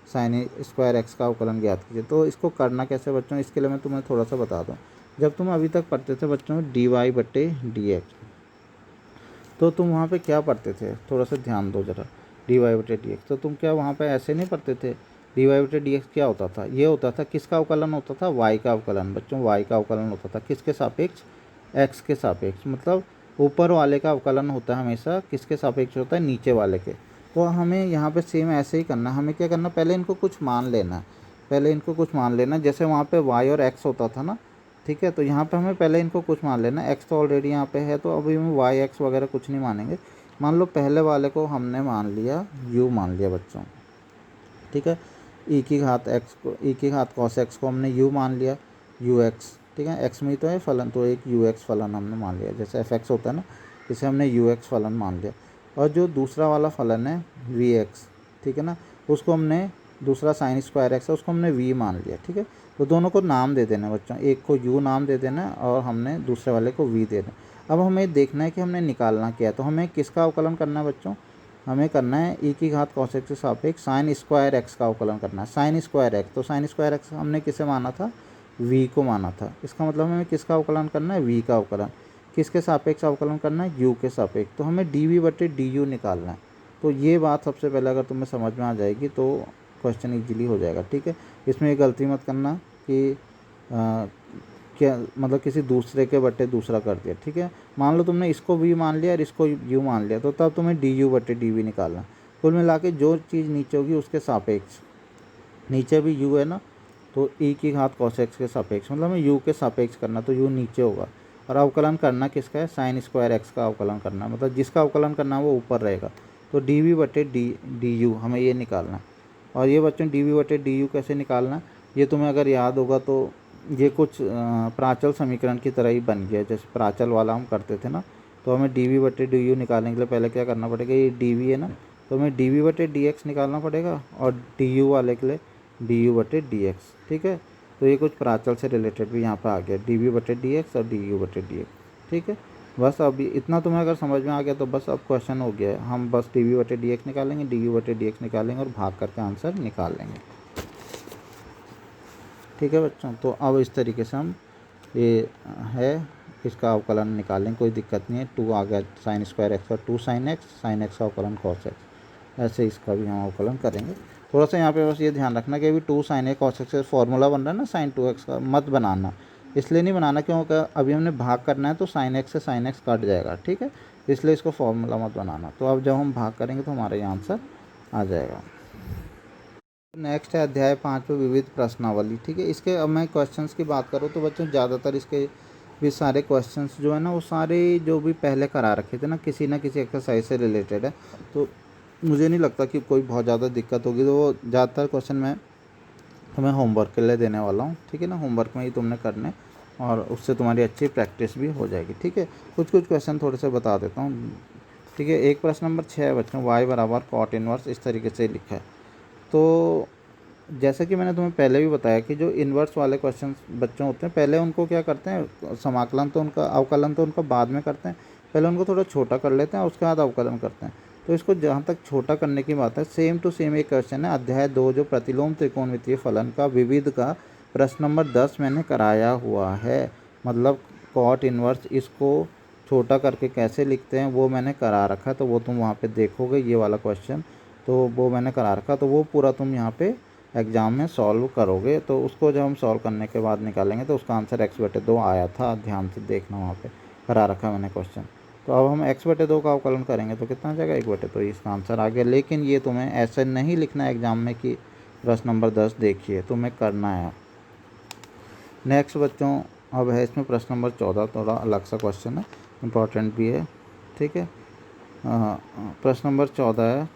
साइन स्क्वायर एक्स का अवकलन ज्ञात कीजिए। तो इसको करना कैसे बच्चों, इसके लिए मैं तुम्हें थोड़ा सा बता दूं। जब तुम अभी तक पढ़ते थे बच्चों dy/dx, तो तुम वहाँ पे क्या पढ़ते थे, थोड़ा सा ध्यान दो जरा। dy/dx तो तुम क्या वहाँ पे ऐसे नहीं पढ़ते थे, dy/dx क्या होता था, ये होता था किसका अवकलन होता था, y का अवकलन बच्चों, y का अवकलन होता था किसके सापेक्ष, x के सापेक्ष। मतलब ऊपर वाले का अवकलन होता है हमेशा किसके सापेक्ष होता है, नीचे वाले के। तो हमें यहाँ पे सेम ऐसे ही करना है, हमें क्या करना, पहले इनको कुछ मान लेना है, पहले इनको कुछ मान लेना, जैसे वहाँ पे y और x होता था ना। ठीक है, तो यहाँ पे हमें पहले इनको कुछ मान लेना, x तो ऑलरेडी यहाँ पे है, तो अभी हम y x वगैरह कुछ नहीं मानेंगे। मान लो पहले वाले को हमने मान लिया u मान लिया बच्चों। ठीक है, e की घात x को, e की घात cos x को हमने u मान लिया, ux। ठीक है, x में ही तो है फलन, तो एक ux फलन हमने मान लिया, जैसे fx होता है ना, इसे हमने ux फलन मान लिया। और जो दूसरा वाला फलन है vx, ठीक है ना, उसको हमने, दूसरा साइन स्क्वायर एक्स है उसको हमने v मान लिया। ठीक है, तो दोनों को नाम दे देना बच्चों, एक को u नाम दे देना और हमने दूसरे वाले को v दे देना। अब हमें देखना है कि हमने निकालना क्या है, तो हमें किसका अवकलन करना है बच्चों, हमें करना है e की घात cos x के सापेक्ष साइन स्क्वायर एक्स का अवकलन करना है, साइन स्क्वायर एक्स। तो साइन स्क्वायर एक्स हमने किसे माना था, v को माना था, इसका मतलब हमें किसका अवकलन करना है, v का अवकलन। किसके सापेक्ष अवकलन करना है, u के सापेक्ष। तो हमें dv/du निकालना है। तो ये बात सबसे पहले अगर तुम्हें समझ में आ जाएगी तो क्वेश्चन इजीली हो जाएगा। ठीक है, इसमें ये गलती मत करना कि क्या मतलब किसी दूसरे के बट्टे दूसरा कर दिया। ठीक है, मान लो तुमने इसको v मान लिया और इसको u मान लिया, तो तब तुम्हें du/dv निकालना। कुल मिला के जो चीज़ नीचे होगी उसके सापेक्ष, नीचे भी u है ना, तो e की घात cos x के सापेक्ष, मतलब हमें u के सापेक्ष करना, तो u नीचे होगा। और अवकलन करना किसका है, साइन स्क्वायर एक्स का अवकलन करना, मतलब जिसका अवकलन करना है वो ऊपर रहेगा। तो dv/du हमें ये निकालना है। और ये बच्चों dv/du कैसे निकालना, ये तुम्हें अगर याद होगा तो ये कुछ प्राचल समीकरण की तरह ही बन गया, जैसे प्राचल वाला हम करते थे ना। तो हमें dv/du निकालने के लिए पहले क्या करना पड़ेगा, ये dv है ना, तो हमें dv/dx निकालना पड़ेगा, और du वाले के लिए du/dx। ठीक है, तो ये कुछ प्राचल से रिलेटेड भी यहाँ पर आ गया, dv/dx और du/dx। ठीक है, बस अब इतना तुम्हें अगर समझ में आ गया तो बस अब क्वेश्चन हो गया है, हम बस dv/dx निकालेंगे, du/dx निकालेंगे और भाग करके आंसर निकाल लेंगे। ठीक है बच्चों, तो अब इस तरीके से हम ये है इसका अवकलन निकालें, कोई दिक्कत नहीं है। 2 आ गया साइन स्क्वायर एक्स और 2 साइन एक्स का अवकलन कॉस एक्स, ऐसे इसका भी हम अवकलन करेंगे। थोड़ा सा यहाँ पे बस ये ध्यान रखना कि अभी 2 sign x cos x formula बन रहा है ना साइन 2x का, मत बनाना, इसलिए नहीं बनाना क्योंकि अभी हमने भाग करना है तो साइन एक्स से साइन एक्स कट जाएगा। ठीक है, इसलिए इसको फॉर्मूला मत बनाना। तो अब जब हम भाग करेंगे तो हमारा ये आंसर आ जाएगा। नेक्स्ट है अध्याय 5 में विविध प्रश्नावली। ठीक है, इसके अब मैं क्वेश्चंस की बात करूँ तो बच्चों ज़्यादातर इसके भी सारे क्वेश्चंस जो है ना, वो सारे जो भी पहले करा रखे थे ना किसी एक्सरसाइज से रिलेटेड है, तो मुझे नहीं लगता कि कोई बहुत ज़्यादा दिक्कत होगी। तो वो ज़्यादातर क्वेश्चन मैं तुम्हें होमवर्क के लिए देने वाला हूँ। ठीक है ना, होमवर्क में ही तुमने करने और उससे तुम्हारी अच्छी प्रैक्टिस भी हो जाएगी। ठीक है, कुछ क्वेश्चन थोड़े से बता देता हूँ। ठीक है, एक प्रश्न नंबर 6 बच्चों, y = cot इनवर्स इस तरीके से लिखा है। तो जैसे कि मैंने तुम्हें पहले भी बताया कि जो इन्वर्स वाले क्वेश्चन बच्चों होते हैं, पहले उनको क्या करते हैं, समाकलन तो उनका, अवकलन तो उनका बाद में करते हैं, पहले उनको थोड़ा छोटा कर लेते हैं उसके बाद अवकलन करते हैं। तो इसको जहाँ तक छोटा करने की बात है, सेम टू सेम एक क्वेश्चन है अध्याय 2 जो प्रतिलोम त्रिकोणमितीय फलन का विविध का प्रश्न नंबर 10 मैंने कराया हुआ है। मतलब कॉट इनवर्स इसको छोटा करके कैसे लिखते हैं वो मैंने करा रखा है, तो वो तुम वहाँ पे देखोगे ये वाला क्वेश्चन, तो वो मैंने करा रखा, तो वो पूरा तुम यहाँ पे एग्ज़ाम में सॉल्व करोगे। तो उसको जब हम सॉल्व करने के बाद निकालेंगे तो उसका आंसर x/2 आया था, ध्यान से देखना, वहाँ पे करा रखा है मैंने क्वेश्चन। तो अब हम x/2 का अवकलन करेंगे तो कितना आ जाएगा 1/2, इसका आंसर आ गया। लेकिन ये तुम्हें ऐसे नहीं लिखना है एग्ज़ाम में कि प्रश्न नंबर 10 देखिए, तुम्हें करना है। नेक्स्ट बच्चों अब है इसमें प्रश्न नंबर 14, थोड़ा अलग सा क्वेश्चन है, इम्पॉर्टेंट भी है, ठीक है। प्रश्न नंबर 14 है,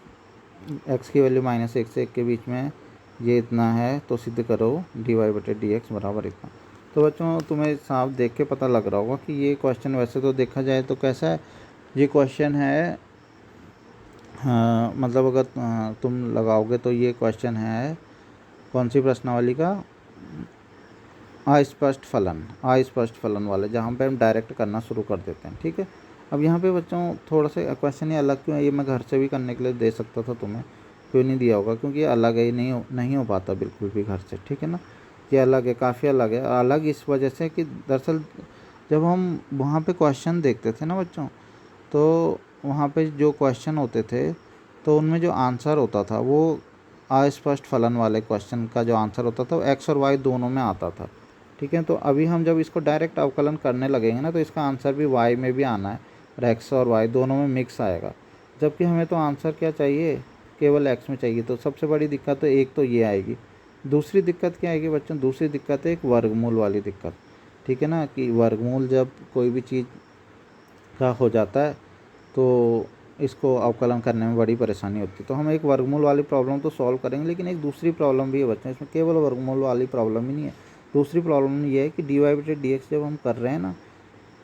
x की वैल्यू -1 से 1 के बीच में ये इतना है तो सिद्ध करो dy/dx बराबर इतना। तो बच्चों तुम्हें साफ देख के पता लग रहा होगा कि ये क्वेश्चन वैसे तो देखा जाए तो कैसा है, ये क्वेश्चन है मतलब अगर तुम लगाओगे तो ये क्वेश्चन है कौन सी प्रश्नावली का, अस्पष्ट फलन वाले, जहाँ पे हम डायरेक्ट करना शुरू कर देते हैं, ठीक है। अब यहाँ पे बच्चों थोड़ा सा क्वेश्चन ये अलग क्यों है, ये मैं घर से भी करने के लिए दे सकता था तुम्हें, क्यों नहीं दिया होगा, क्योंकि ये अलग है, नहीं हो पाता बिल्कुल भी घर से, ठीक है ना। ये अलग है, काफ़ी अलग है। अलग इस वजह से कि दरअसल जब हम वहाँ पे क्वेश्चन देखते थे ना बच्चों, तो वहाँ पे जो क्वेश्चन होते थे तो उनमें जो आंसर होता था वो अस्पष्ट फलन वाले क्वेश्चन का जो आंसर होता था वो x और y दोनों में आता था, ठीक है। तो अभी हम जब इसको डायरेक्ट अवकलन करने लगेंगे ना तो इसका आंसर भी y में भी आना है और x और y दोनों में मिक्स आएगा, जबकि हमें तो आंसर क्या चाहिए, केवल x में चाहिए। तो सबसे बड़ी दिक्कत तो एक तो ये आएगी। दूसरी दिक्कत क्या आएगी बच्चों, दूसरी दिक्कत है एक वर्गमूल वाली दिक्कत, ठीक है ना, कि वर्गमूल जब कोई भी चीज़ का हो जाता है तो इसको अवकलन करने में बड़ी परेशानी होती है। तो हम एक वर्गमूल वाली प्रॉब्लम तो सॉल्व करेंगे, लेकिन एक दूसरी प्रॉब्लम भी है बच्चों, इसमें केवल वर्गमूल वाली प्रॉब्लम ही नहीं है। दूसरी प्रॉब्लम ये है कि dy/dx जब हम कर रहे हैं ना,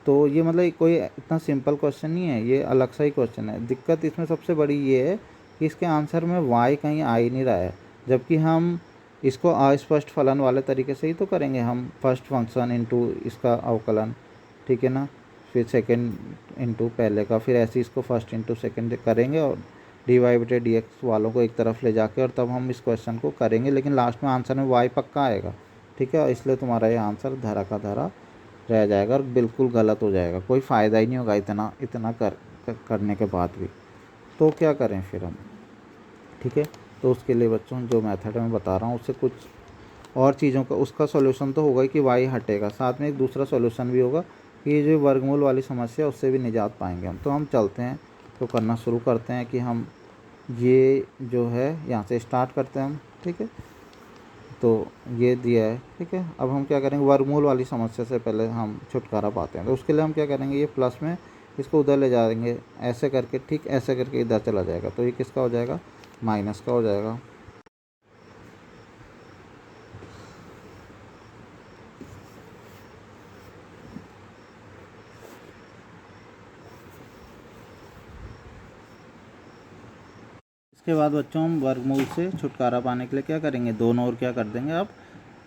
तो ये मतलब कोई इतना सिंपल क्वेश्चन नहीं है, ये अलग सा ही क्वेश्चन है। दिक्कत इसमें सबसे बड़ी ये है कि इसके आंसर में y कहीं आ ही नहीं रहा है, जबकि हम इसको अस्पष्ट फलन वाले तरीके से ही तो करेंगे, हम फर्स्ट फंक्शन इंटू इसका अवकलन, ठीक है ना, फिर सेकंड इंटू पहले का, फिर ऐसे इसको फर्स्ट इंटू सेकंड करेंगे और dy/dx वालों को एक तरफ ले जाके और तब हम इस क्वेश्चन को करेंगे, लेकिन लास्ट में आंसर में y पक्का आएगा, ठीक है। इसलिए तुम्हारा ये आंसर धरा का धरा रह जाएगा और बिल्कुल गलत हो जाएगा, कोई फ़ायदा ही नहीं होगा इतना करने के बाद भी। तो क्या करें फिर हम, ठीक है। तो उसके लिए बच्चों जो मेथड मैं बता रहा हूँ उससे कुछ और चीज़ों का उसका सॉल्यूशन तो होगा कि y हटेगा, साथ में एक दूसरा सॉल्यूशन भी होगा कि ये जो वर्गमूल वाली समस्या उससे भी निजात पाएंगे हम। तो हम चलते हैं तो करना शुरू करते हैं कि हम ये जो है यहाँ से स्टार्ट करते हैं हम, ठीक है। तो ये दिया है, ठीक है। अब हम क्या करेंगे, वर्गमूल वाली समस्या से पहले हम छुटकारा पाते हैं। तो उसके लिए हम क्या करेंगे, ये प्लस में इसको उधर ले जाएंगे ऐसे करके, ठीक ऐसे करके इधर चला जाएगा, तो ये किसका हो जाएगा, माइनस का हो जाएगा। इसके बाद बच्चों हम वर्गमूल से छुटकारा पाने के लिए क्या करेंगे, दोनों ओर क्या कर देंगे, अब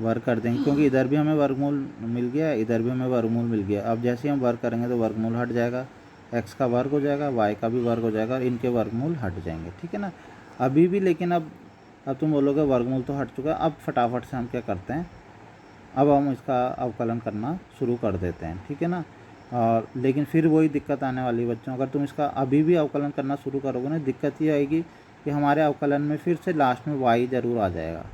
वर्ग कर देंगे, क्योंकि इधर भी हमें वर्गमूल मिल गया, इधर भी हमें वर्गमूल मिल गया। अब जैसे ही हम वर्ग करेंगे तो वर्गमूल हट जाएगा, x का वर्ग हो जाएगा, y का भी वर्ग हो जाएगा और इनके वर्गमूल हट जाएंगे, ठीक है ना। अभी भी लेकिन अब तुम बोलोगे वर्गमूल तो हट चुका है, अब फटाफट से हम क्या करते हैं, अब हम इसका अवकलन करना शुरू कर देते हैं, ठीक है ना। और लेकिन फिर वही दिक्कत आने वाली बच्चों, अगर तुम इसका अभी भी अवकलन करना शुरू करोगे ना, दिक्कत ये आएगी कि हमारे अवकलन में फिर से लास्ट में y ज़रूर आ जाएगा,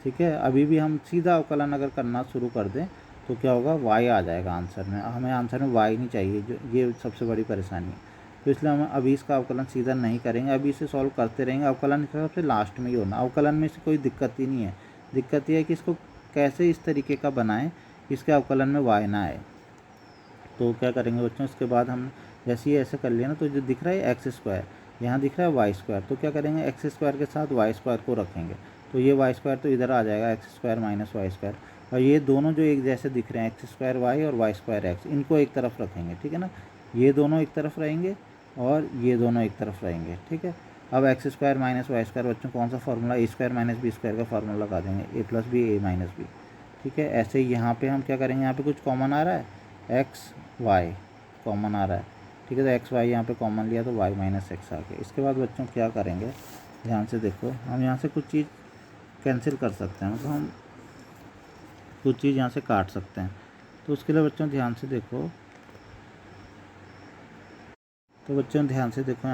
ठीक है। अभी भी हम सीधा अवकलन अगर करना शुरू कर दें तो क्या होगा, y आ जाएगा आंसर में, हमें आंसर में y नहीं चाहिए, जो ये सबसे बड़ी परेशानी है। तो इसलिए हम अभी इसका अवकलन सीधा नहीं करेंगे, अभी इसे सॉल्व करते रहेंगे। अवकलन सबसे लास्ट में ही होना, अवकलन में से कोई दिक्कत ही नहीं है। दिक्कत ये है कि इसको कैसे इस तरीके का बनाएं इसके अवकलन में y ना आए। तो क्या करेंगे बच्चों, इसके बाद हम जैसे ही ऐसे कर लिया ना, तो जो दिख रहा है x², यहाँ दिख रहा है y², तो क्या करेंगे, x² के साथ y² को रखेंगे, तो ये y² तो इधर आ जाएगा, x² - y², और ये दोनों जो एक जैसे दिख रहे हैं x² y और y² x, इनको एक तरफ रखेंगे, ठीक है ना। ये दोनों एक तरफ रहेंगे और ये दोनों एक तरफ रहेंगे, ठीक है। अब x² - y² बच्चों कौन सा फार्मूला, a² - b² का फार्मूला लगा देंगे, a + b a - b, ठीक है। ऐसे ही यहाँ पे हम क्या करेंगे, यहाँ पे कुछ कॉमन आ रहा है, x y कॉमन आ रहा है, ठीक है। तो एक्स वाई यहाँ पे कॉमन लिया तो वाई माइनस एक्स आ गया। इसके बाद बच्चों क्या करेंगे, ध्यान से देखो, हम यहाँ से कुछ चीज़ कैंसिल कर सकते हैं, मतलब हम कुछ चीज़ यहाँ से काट सकते हैं। तो उसके लिए बच्चों ध्यान से देखो, तो बच्चों ध्यान से देखो,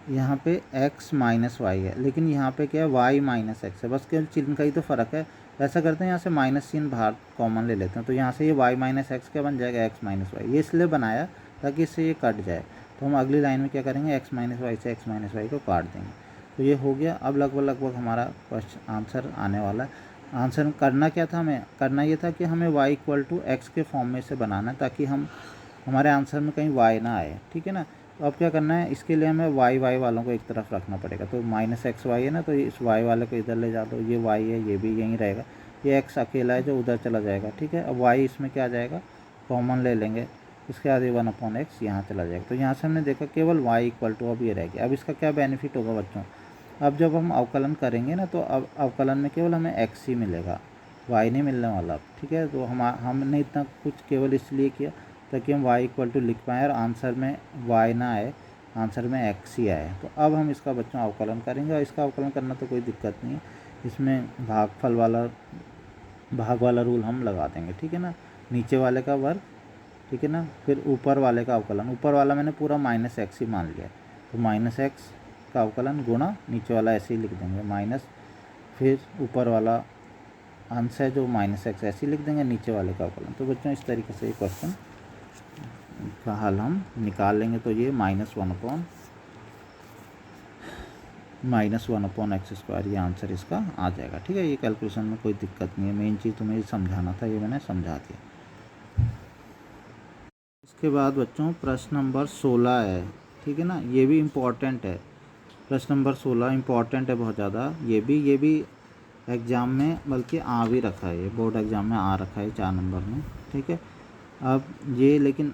यहाँ पे x माइनस वाई है, लेकिन यहाँ पे क्या है y माइनस एक्स है, बस केवल चिन्ह का ही तो फ़र्क है। ऐसा करते हैं यहाँ से माइनस चिन्ह बाहर कॉमन ले लेते हैं, तो यहाँ से ये y माइनस एक्स क्या बन जाएगा, x माइनस वाई। ये इसलिए बनाया ताकि इससे ये कट जाए। तो हम अगली लाइन में क्या करेंगे, x माइनस वाई से x माइनस वाई को काट देंगे। तो ये हो गया। अब लगभग हमारा क्वेश्चन आंसर आने वाला है। आंसर करना क्या था, हमें करना ये था कि हमें y इक्वल टू एक्स के फॉर्म में से बनाना है, ताकि हमारे आंसर में कहीं y ना आए, ठीक है ना। तो अब क्या करना है, इसके लिए हमें वाई वालों को एक तरफ रखना पड़ेगा। तो माइनस एक्स वाई है ना, तो इस वाई वाले को इधर ले जा दो, ये वाई है ये भी यहीं रहेगा, ये एक्स अकेला है जो उधर चला जाएगा, ठीक है। अब वाई इसमें क्या आ जाएगा, कॉमन ले लेंगे, इसके बाद 1/x यहाँ चला जाएगा। तो यहाँ से हमने देखा केवल y इक्वल टू अब ये रह गया। अब इसका क्या बेनिफिट होगा बच्चों, अब जब हम अवकलन करेंगे ना, तो अब अवकलन में केवल हमें x ही मिलेगा, y नहीं मिलने वाला, ठीक है। तो हमने इतना कुछ केवल इसलिए किया ताकि हम y इक्वल टू लिख पाएँ और आंसर में y ना आए, आंसर में x ही आए। तो अब हम इसका बच्चों अवकलन करेंगे, और इसका अवकलन करना तो कोई दिक्कत नहीं है, इसमें भाग वाला रूल हम लगा देंगे, ठीक है ना। नीचे वाले का वर्ग, ठीक है ना, फिर ऊपर वाले का अवकलन, ऊपर वाला मैंने पूरा माइनस एक्स ही मान लिया, तो माइनस एक्स का अवकलन गुणा नीचे वाला ऐसे ही लिख देंगे माइनस, फिर ऊपर वाला अंश है जो माइनस एक्स ऐसे ही लिख देंगे, नीचे वाले का अवकलन। तो बच्चों इस तरीके से ये क्वेश्चन का हल हम निकाल लेंगे। तो ये -1/(-1) एक्स स्क्वायर ये आंसर इसका आ जाएगा, ठीक है। ये कैलकुलेशन में कोई दिक्कत नहीं है, मेन चीज़ तुम्हें समझाना था, ये मैंने समझा दिया। इसके बाद बच्चों प्रश्न नंबर 16 है, ठीक है ना, ये भी इम्पॉर्टेंट है। प्रश्न नंबर 16 इम्पॉर्टेंट है बहुत ज़्यादा, ये भी एग्ज़ाम में बल्कि आ भी रखा है, ये बोर्ड एग्ज़ाम में आ रखा है 4 नंबर में, ठीक है। अब ये लेकिन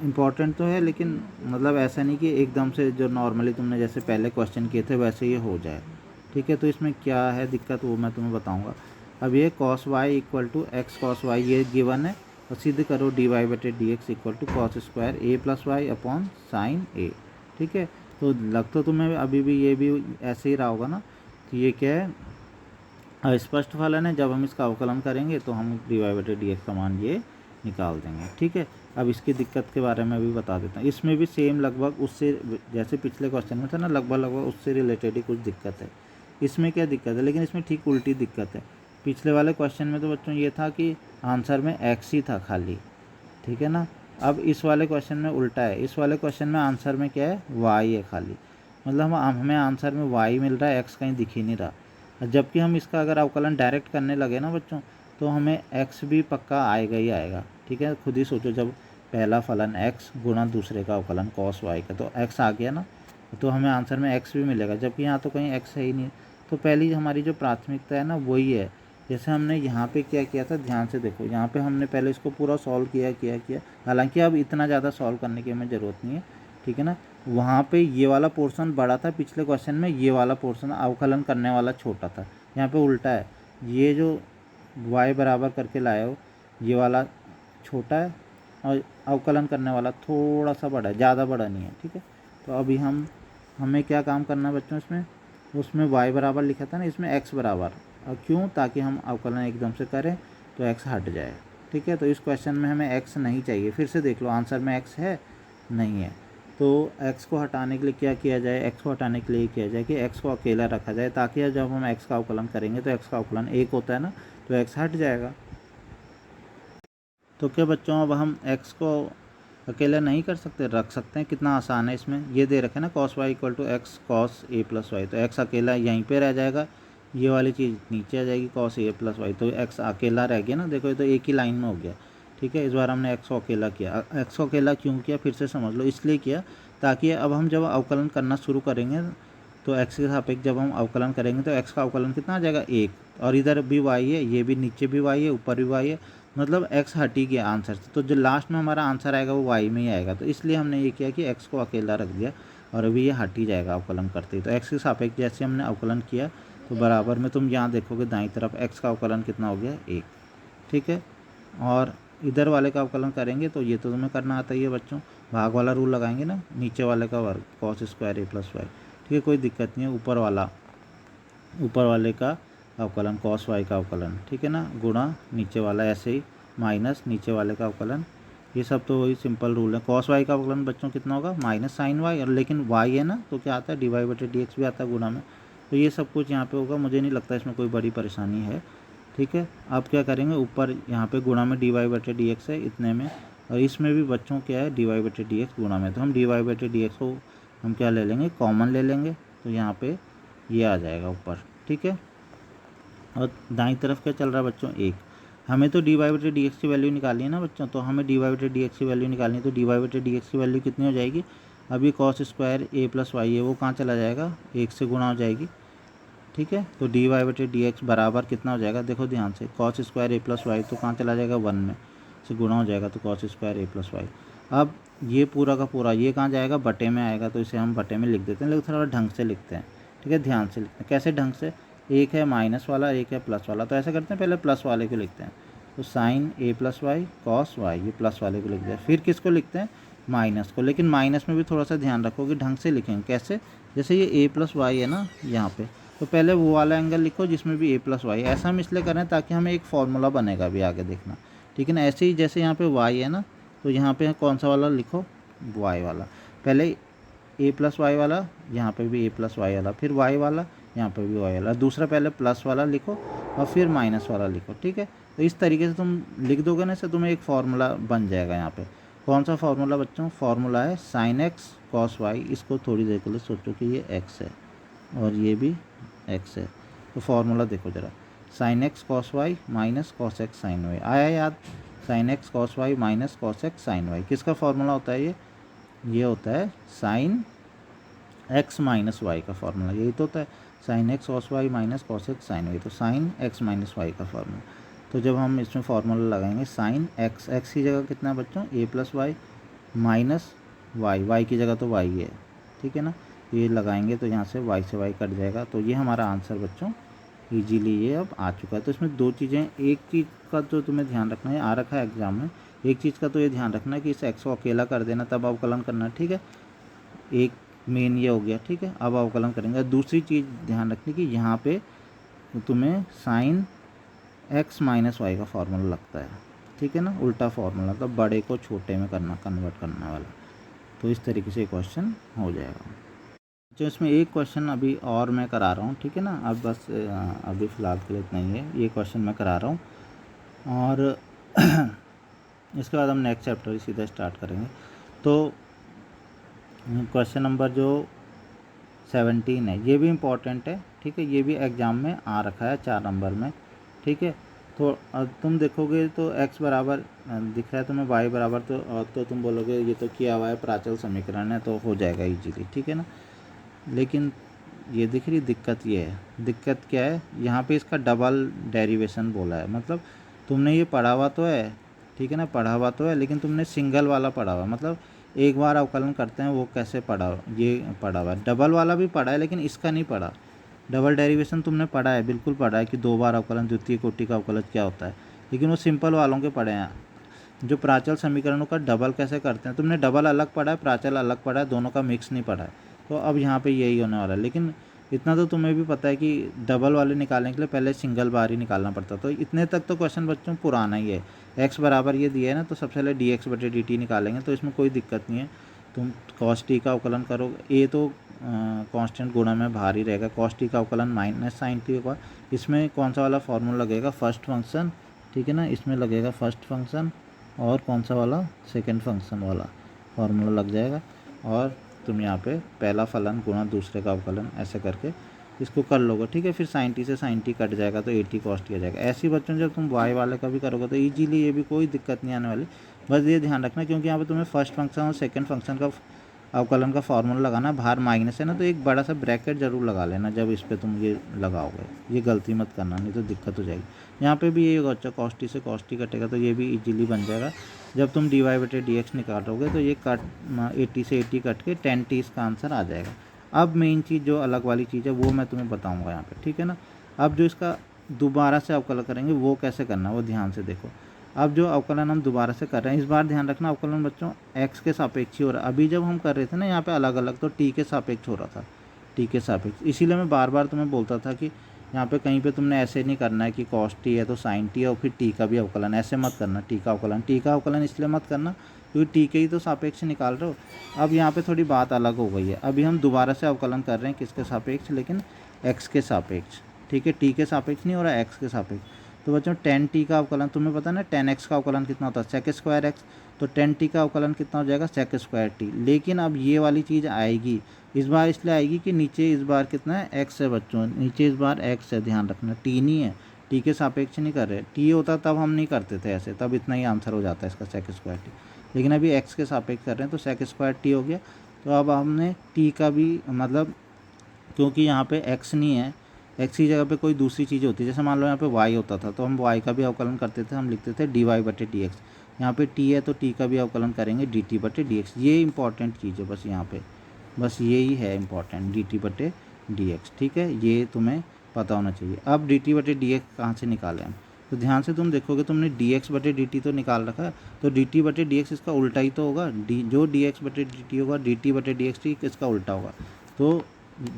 इम्पॉर्टेंट तो है, लेकिन मतलब ऐसा नहीं कि एकदम से जो नॉर्मली तुमने जैसे पहले क्वेश्चन किए थे वैसे ये हो जाए, ठीक है। तो इसमें क्या है दिक्कत वो मैं तुम्हें बताऊंगा। अब ये cos y equal to x cos y ये गिवन है, और सिद्ध करो dy/dx equal to cos square a plus y upon sine a, ठीक है। तो लग तो तुम्हें अभी भी ये भी ऐसे ही रहा होगा ना, तो ये क्या है, अस्पष्ट फलन है। जब हम इसका अवकलन करेंगे तो हम dy/dx का मान ये निकाल देंगे, ठीक है। अब इसकी दिक्कत के बारे में भी बता देता हूँ। इसमें भी सेम लगभग उससे जैसे पिछले क्वेश्चन में था ना, लगभग उससे रिलेटेड ही कुछ दिक्कत है। इसमें क्या दिक्कत है, लेकिन इसमें ठीक उल्टी दिक्कत है। पिछले वाले क्वेश्चन में तो बच्चों ये था कि आंसर में एक्स ही था खाली, ठीक है ना। अब इस वाले क्वेश्चन में उल्टा है, इस वाले क्वेश्चन में आंसर में क्या है, वाई है खाली, मतलब हमें आंसर में वाई मिल रहा है, एक्स कहीं दिख ही नहीं रहा। जबकि हम इसका अगर अवकलन डायरेक्ट करने लगे ना बच्चों, तो हमें एक्स भी पक्का आएगा ही आएगा, ठीक है। खुद ही सोचो, जब पहला फलन एक्स गुणा दूसरे का अवकलन कॉस वाई का, तो एक्स आ गया ना, तो हमें आंसर में एक्स भी मिलेगा, जबकि यहाँ तो कहीं एक्स है ही नहीं। तो पहली हमारी जो प्राथमिकता है ना वही है। जैसे हमने यहाँ पे क्या किया था, ध्यान से देखो, यहाँ पे हमने पहले इसको पूरा सॉल्व किया। हालांकि अब इतना ज़्यादा सॉल्व करने की हमें ज़रूरत नहीं है, ठीक है ना। वहाँ पे ये वाला पोर्शन बड़ा था, पिछले क्वेश्चन में ये वाला पोर्शन अवकलन करने वाला छोटा था। यहाँ पे उल्टा है, ये जो y बराबर करके लाए हो ये वाला छोटा है, और अवकलन करने वाला थोड़ा सा बड़ा है, ज़्यादा बड़ा नहीं है, ठीक है। तो अभी हमें क्या काम करना है बच्चों, उसमें y बराबर लिखा था ना, इसमें x बराबर, और क्यों, ताकि हम अवकलन एकदम से करें तो x हट जाए, ठीक है। तो इस क्वेश्चन में हमें x नहीं चाहिए, फिर से देख लो आंसर में x है नहीं है। तो x को हटाने के लिए क्या किया जाए, x को हटाने के लिए किया जाए कि x को अकेला रखा जाए, ताकि जब हम x का अवकलन करेंगे तो x का अवकलन 1 होता है ना, तो x हट जाएगा। तो क्या बच्चों अब हम x को अकेला नहीं कर सकते, रख सकते हैं, कितना आसान है। इसमें ये दे रखे ना cos y equal to x cos a plus y, तो x अकेला यहीं पे रह जाएगा, ये वाली चीज़ नीचे आ जाएगी cos a प्लस वाई, तो x अकेला रह गया ना, देखो ये तो एक ही लाइन में हो गया, ठीक है। इस बार हमने x को अकेला किया। x को अकेला क्यों किया, फिर से समझ लो, इसलिए किया ताकि अब हम जब अवकलन करना शुरू करेंगे तो x के सापेक्ष जब हम अवकलन करेंगे तो x का अवकलन कितना आ जाएगा, 1, और इधर भी y है, ये भी नीचे भी y है, ऊपर भी y है, मतलब x हट ही गया आंसर से। तो जो लास्ट में हमारा आंसर आएगा वो y में ही आएगा, तो इसलिए हमने ये किया कि x को अकेला रख दिया, और अभी ये हट ही जाएगा अवकलन करते ही। तो x के सापेक्ष जैसे हमने अवकलन किया तो बराबर में तुम यहाँ देखोगे दाईं तरफ x का अवकलन कितना हो गया, 1, ठीक है। और इधर वाले का अवकलन करेंगे तो ये तो तुम्हें करना आता ही है बच्चों, भाग वाला रूल लगाएंगे ना, नीचे वाले का वर्ग कॉस स्क्वायर ए प्लस वाई, ठीक है, कोई दिक्कत नहीं है। ऊपर वाले का अवकलन कॉस वाई का अवकलन, ठीक है ना, गुणा नीचे वाला, ऐसे ही माइनस नीचे वाले का अवकलन, ये सब तो वही सिंपल रूल है। कॉस वाई का अवकलन बच्चों कितना होगा, माइनस साइन वाई, और लेकिन वाई है ना तो क्या आता है, डी वाई बटे डी एक्स भी आता है गुणा में। तो ये सब कुछ यहाँ पे होगा, मुझे नहीं लगता इसमें कोई बड़ी परेशानी है, ठीक है। अब क्या करेंगे, ऊपर यहाँ पे गुणा में डी वाई बटे डी एक्स है इतने में, और इसमें भी बच्चों क्या है, डी वाई बटे डी एक्स गुणा में, तो हम डी वाई बटे डी एक्स को हम क्या ले लेंगे, कॉमन ले लेंगे, तो यहाँ पे ये आ जाएगा ऊपर, ठीक है। और दाईं तरफ क्या चल रहा है बच्चों, एक, हमें तो डी वाई बटे डी एक्स की वैल्यू निकालनी है ना बच्चों, तो हमें डी वाई बटे डी एक्स की वैल्यू निकालनी है, तो डी वाई बटे डी एक्स की वैल्यू कितनी हो जाएगी, अभी कॉस स्क्वायर ए प्लस वाई है वो कहाँ चला जाएगा, एक से गुणा हो जाएगी, ठीक है। तो डी वाई बटे डी एक्स बराबर कितना हो जाएगा, देखो ध्यान से, कॉस स्क्वायर ए प्लस वाई तो कहाँ चला जाएगा, 1 में से गुणा हो जाएगा, तो कॉस स्क्वायर ए प्लस वाई। अब ये पूरा का पूरा ये कहाँ जाएगा, बटे में आएगा, तो इसे हम बटे में लिख देते हैं, लेकिन थोड़ा ढंग से लिखते हैं, ठीक है, ध्यान से लिखते हैं। कैसे ढंग से, एक है माइनस वाला, एक है प्लस वाला, तो ऐसा करते हैं, पहले प्लस वाले को लिखते हैं, तो साइन ए प्लस वाई कॉस वाई, ये प्लस वाले को लिख दिया, फिर किसको लिखते हैं, माइनस को, लेकिन माइनस में भी थोड़ा सा ध्यान रखो कि ढंग से लिखेंगे। कैसे, जैसे ये ए प्लस वाई है ना यहाँ पे, तो पहले वो वाला एंगल लिखो जिसमें भी ए प्लस वाई, ऐसा हम इसलिए करें ताकि हमें एक फार्मूला बनेगा भी आगे देखना, ठीक है ना। ऐसे ही जैसे यहाँ पे वाई है ना, तो यहाँ पे कौन सा वाला लिखो, वाई वाला, पहले ए प्लस वाई वाला, यहाँ पे भी ए प्लस वाई वाला, फिर वाई वाला, यहाँ पे भी वाई वाला, दूसरा पहले प्लस वाला लिखो और फिर माइनस वाला लिखो, ठीक है। तो इस तरीके से तुम लिख दोगे ना, इससे तुम्हें एक फार्मूला बन जाएगा। यहाँ पे कौन सा फार्मूला बच्चों, फार्मूला है साइन एक्स कॉस वाई, इसको थोड़ी देर के लिए सोचो कि ये एक्स है और ये भी एक्स है, तो फार्मूला देखो ज़रा, sine x cos y minus cos x sine y, आया याद, sine x cos y minus cos x sine y, किसका फार्मूला होता है ये होता है साइन एक्स माइनस वाई का फार्मूला, यही तो होता है, sine x cos y minus cos x sine y, तो साइन एक्स माइनस वाई का फार्मूला। तो जब हम इसमें फार्मूला लगाएंगे, साइन एक्स, एक्स की जगह कितना है बच्चों, A plus Y minus Y, Y की जगह तो वाई है, ठीक है ना, ये लगाएंगे तो यहाँ से वाई कट जाएगा, तो ये हमारा आंसर बच्चों इजीली ये अब आ चुका है। तो इसमें दो चीज़ें, एक चीज़ का तो तुम्हें ध्यान रखना है, आ रखा है एग्जाम में, एक चीज़ का तो ये ध्यान रखना है कि इस एक्स को अकेला कर देना तब अवकलन करना है, ठीक है, एक मेन ये हो गया, ठीक है। अब अवकलन करेंगे, दूसरी चीज़ ध्यान रखनी कि यहाँ पे तुम्हें साइन एक्स माइनस वाई का फार्मूला लगता है, ठीक है ना, उल्टा फार्मूला, तो बड़े को छोटे में करना, कन्वर्ट करने वाला, तो इस तरीके से क्वेश्चन हो जाएगा। जो इसमें एक क्वेश्चन अभी और मैं करा रहा हूँ, ठीक है ना, अब बस अभी फ़िलहाल के लिए इतना ही है, ये क्वेश्चन मैं करा रहा हूँ, और इसके बाद हम नेक्स्ट चैप्टर सीधा स्टार्ट करेंगे। तो क्वेश्चन नंबर जो 17 है, ये भी इम्पोर्टेंट है, ठीक है, ये भी एग्ज़ाम में आ रखा है 4 नंबर में, ठीक है। तो तुम देखोगे तो x बराबर दिख रहा है तुम्हें, y बराबर, तो तुम बोलोगे ये तो किया हुआ है, प्राचल समीकरण है, तो हो जाएगा इजीली, ठीक है ना। लेकिन ये दिख रही दिक्कत, ये है दिक्कत क्या है, यहाँ पे इसका डबल डेरिवेशन बोला है, मतलब तुमने ये पढ़ा हुआ तो है, ठीक है ना, पढ़ा हुआ तो है, लेकिन तुमने सिंगल वाला पढ़ा हुआ, मतलब एक बार अवकलन करते हैं वो कैसे पढ़ा, ये पढ़ा हुआ है, डबल वाला भी पढ़ा है लेकिन इसका नहीं पढ़ा। डबल डेरिवेशन तुमने पढ़ा है, बिल्कुल पढ़ा है कि 2 बार अवकलन, द्वितीय कोटि का अवकलन क्या होता है, लेकिन वो सिंपल वालों के पढ़े हैं। जो प्राचल समीकरणों का डबल कैसे करते हैं, तुमने डबल अलग पढ़ा है, प्राचल अलग पढ़ा है, दोनों का मिक्स नहीं पढ़ा है, तो अब यहाँ पे यही होने वाला है। लेकिन इतना तो तुम्हें भी पता है कि डबल वाले निकालने के लिए पहले सिंगल बार ही निकालना पड़ता, तो इतने तक तो क्वेश्चन बच्चों पुराना ही है। एक्स बराबर ये दिया है ना, तो सबसे पहले डी एक्स बटे डी टी निकालेंगे, तो इसमें कोई दिक्कत नहीं है, तुम कॉस टी का अवकलन करोगे, ए तो कांस्टेंट गुणा में बाहर ही रहेगा, कॉस टी का अवकलन माइनस साइन टी होगा, इसमें कौन सा वाला फार्मूला लगेगा, फर्स्ट फंक्शन, ठीक है ना, इसमें लगेगा फर्स्ट फंक्शन, और कौन सा वाला, सेकंड फंक्शन वाला फार्मूला लग जाएगा, और तुम यहाँ पे पहला फलन गुणा दूसरे का अवकलन ऐसे करके इसको कर लोगे, ठीक है। फिर साइन टी से साइन टी कट जाएगा, तो 80 कॉस टी आ जाएगा। ऐसी बच्चों जब तुम वाई वाले का भी करोगे तो ईजीली, ये भी कोई दिक्कत नहीं आने वाली, बस ये ध्यान रखना क्योंकि यहाँ पे तुम्हें फर्स्ट फंक्शन और सेकंड फंक्शन का अवकलन का फार्मूला लगाना, बाहर माइनस है ना, तो एक बड़ा सा ब्रैकेट जरूर लगा लेना जब इस पर तुम ये लगाओगे, ये गलती मत करना, नहीं तो दिक्कत हो जाएगी। यहाँ पे भी ये होगा, अच्छा कॉस टी से कॉस टी कटेगा, तो ये भी इजीली बन जाएगा। जब तुम डी वाई बटे डी एक्स निकालोगे तो ये कट 80 से 80 कट के 10 टी इसका आंसर आ जाएगा। अब मेन चीज़ जो अलग वाली चीज़ है वो मैं तुम्हें बताऊँगा यहाँ पर, ठीक है ना। अब जो इसका दोबारा से अवकलन करेंगे वो कैसे करना, वो ध्यान से देखो। अब जो अवकलन हम दोबारा से कर रहे हैं, इस बार ध्यान रखना अवकलन बच्चों x के सापेक्ष ही हो रहा है। अभी जब हम कर रहे थे ना यहाँ पे अलग अलग, तो t के सापेक्ष हो रहा था, t के सापेक्ष। इसीलिए मैं बार बार तुम्हें बोलता था कि यहाँ पे कहीं पे तुमने ऐसे नहीं करना है कि cos t है तो sin t है और फिर t का भी अवकलन, ऐसे मत करना। t का अवकलन इसलिए मत करना क्योंकि t के ही तो सापेक्ष निकाल रहे हो। अब यहाँ पे थोड़ी बात अलग हो गई है, अभी हम दोबारा से अवकलन कर रहे हैं किसके सापेक्ष, लेकिन x के सापेक्ष, ठीक है। t के सापेक्ष नहीं हो रहा है, x के सापेक्ष। तो बच्चों tan t का अवकलन तुम्हें पता है ना, tan x का अवकलन कितना होता है, sec स्क्वायर x। तो tan t का अवकलन कितना हो जाएगा, sec स्क्वायर t। लेकिन अब ये वाली चीज़ आएगी इस बार, इसलिए आएगी कि नीचे इस बार कितना है, x है बच्चों, नीचे इस बार x है, ध्यान रखना, t नहीं है, t के सापेक्ष नहीं कर रहे। t होता तब हम नहीं करते थे ऐसे, तब इतना ही आंसर हो जाता है इसका, sec स्क्वायर t। लेकिन अभी x के सापेक्ष कर रहे हैं तो sec स्क्वायर t हो गया। तो अब हमने t का भी मतलब, क्योंकि यहाँ पे x नहीं है, x की जगह पे कोई दूसरी चीज़ होती है, जैसे मान लो यहाँ पे y होता था तो हम y का भी अवकलन करते थे, हम लिखते थे dy/dx। यहाँ पे t है तो t का भी अवकलन करेंगे dt/dx। ये इंपॉर्टेंट चीज़ है बस, यहाँ पे बस यही है इंपॉर्टेंट, dt/dx, ठीक है, ये तुम्हें पता होना चाहिए। अब dt/dx कहाँ से निकालें हम, तो ध्यान से तुम देखोगे, तुमने dx/dt तो निकाल रखा है, तो dt/dx इसका उल्टा ही तो होगा, जो dx/dt होगा dt/dx ठीक इसका उल्टा होगा। तो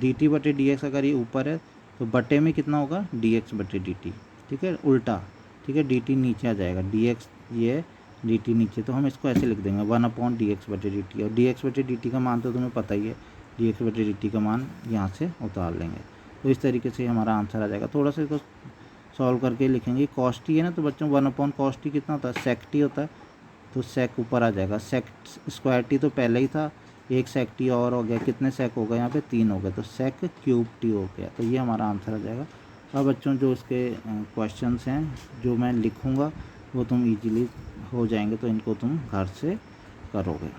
dt/dx अगर ये ऊपर है तो बटे में कितना होगा, dx/dt, ठीक है, उल्टा, ठीक है, dt नीचे आ जाएगा, dx ये dt नीचे, तो हम इसको ऐसे लिख देंगे 1/dx/dt। और dx/dt का मान तो तुम्हें पता ही है, dx/dt का मान यहाँ से उतार लेंगे। तो इस तरीके से हमारा आंसर आ जाएगा। थोड़ा सा इसको सॉल्व करके लिखेंगे, cos t है ना, तो बच्चों 1/cos t कितना होता है, sec t होता है, तो sec ऊपर आ जाएगा, sec स्क्वायर t तो पहले ही था, एक sec t और हो गया, कितने sec हो गए यहाँ पे, 3 हो गए, तो sec क्यूब t हो गया। तो ये हमारा आंसर आ जाएगा। अब बच्चों जो इसके क्वेश्चंस हैं जो मैं लिखूँगा वो तुम इजीली हो जाएंगे, तो इनको तुम घर से करोगे।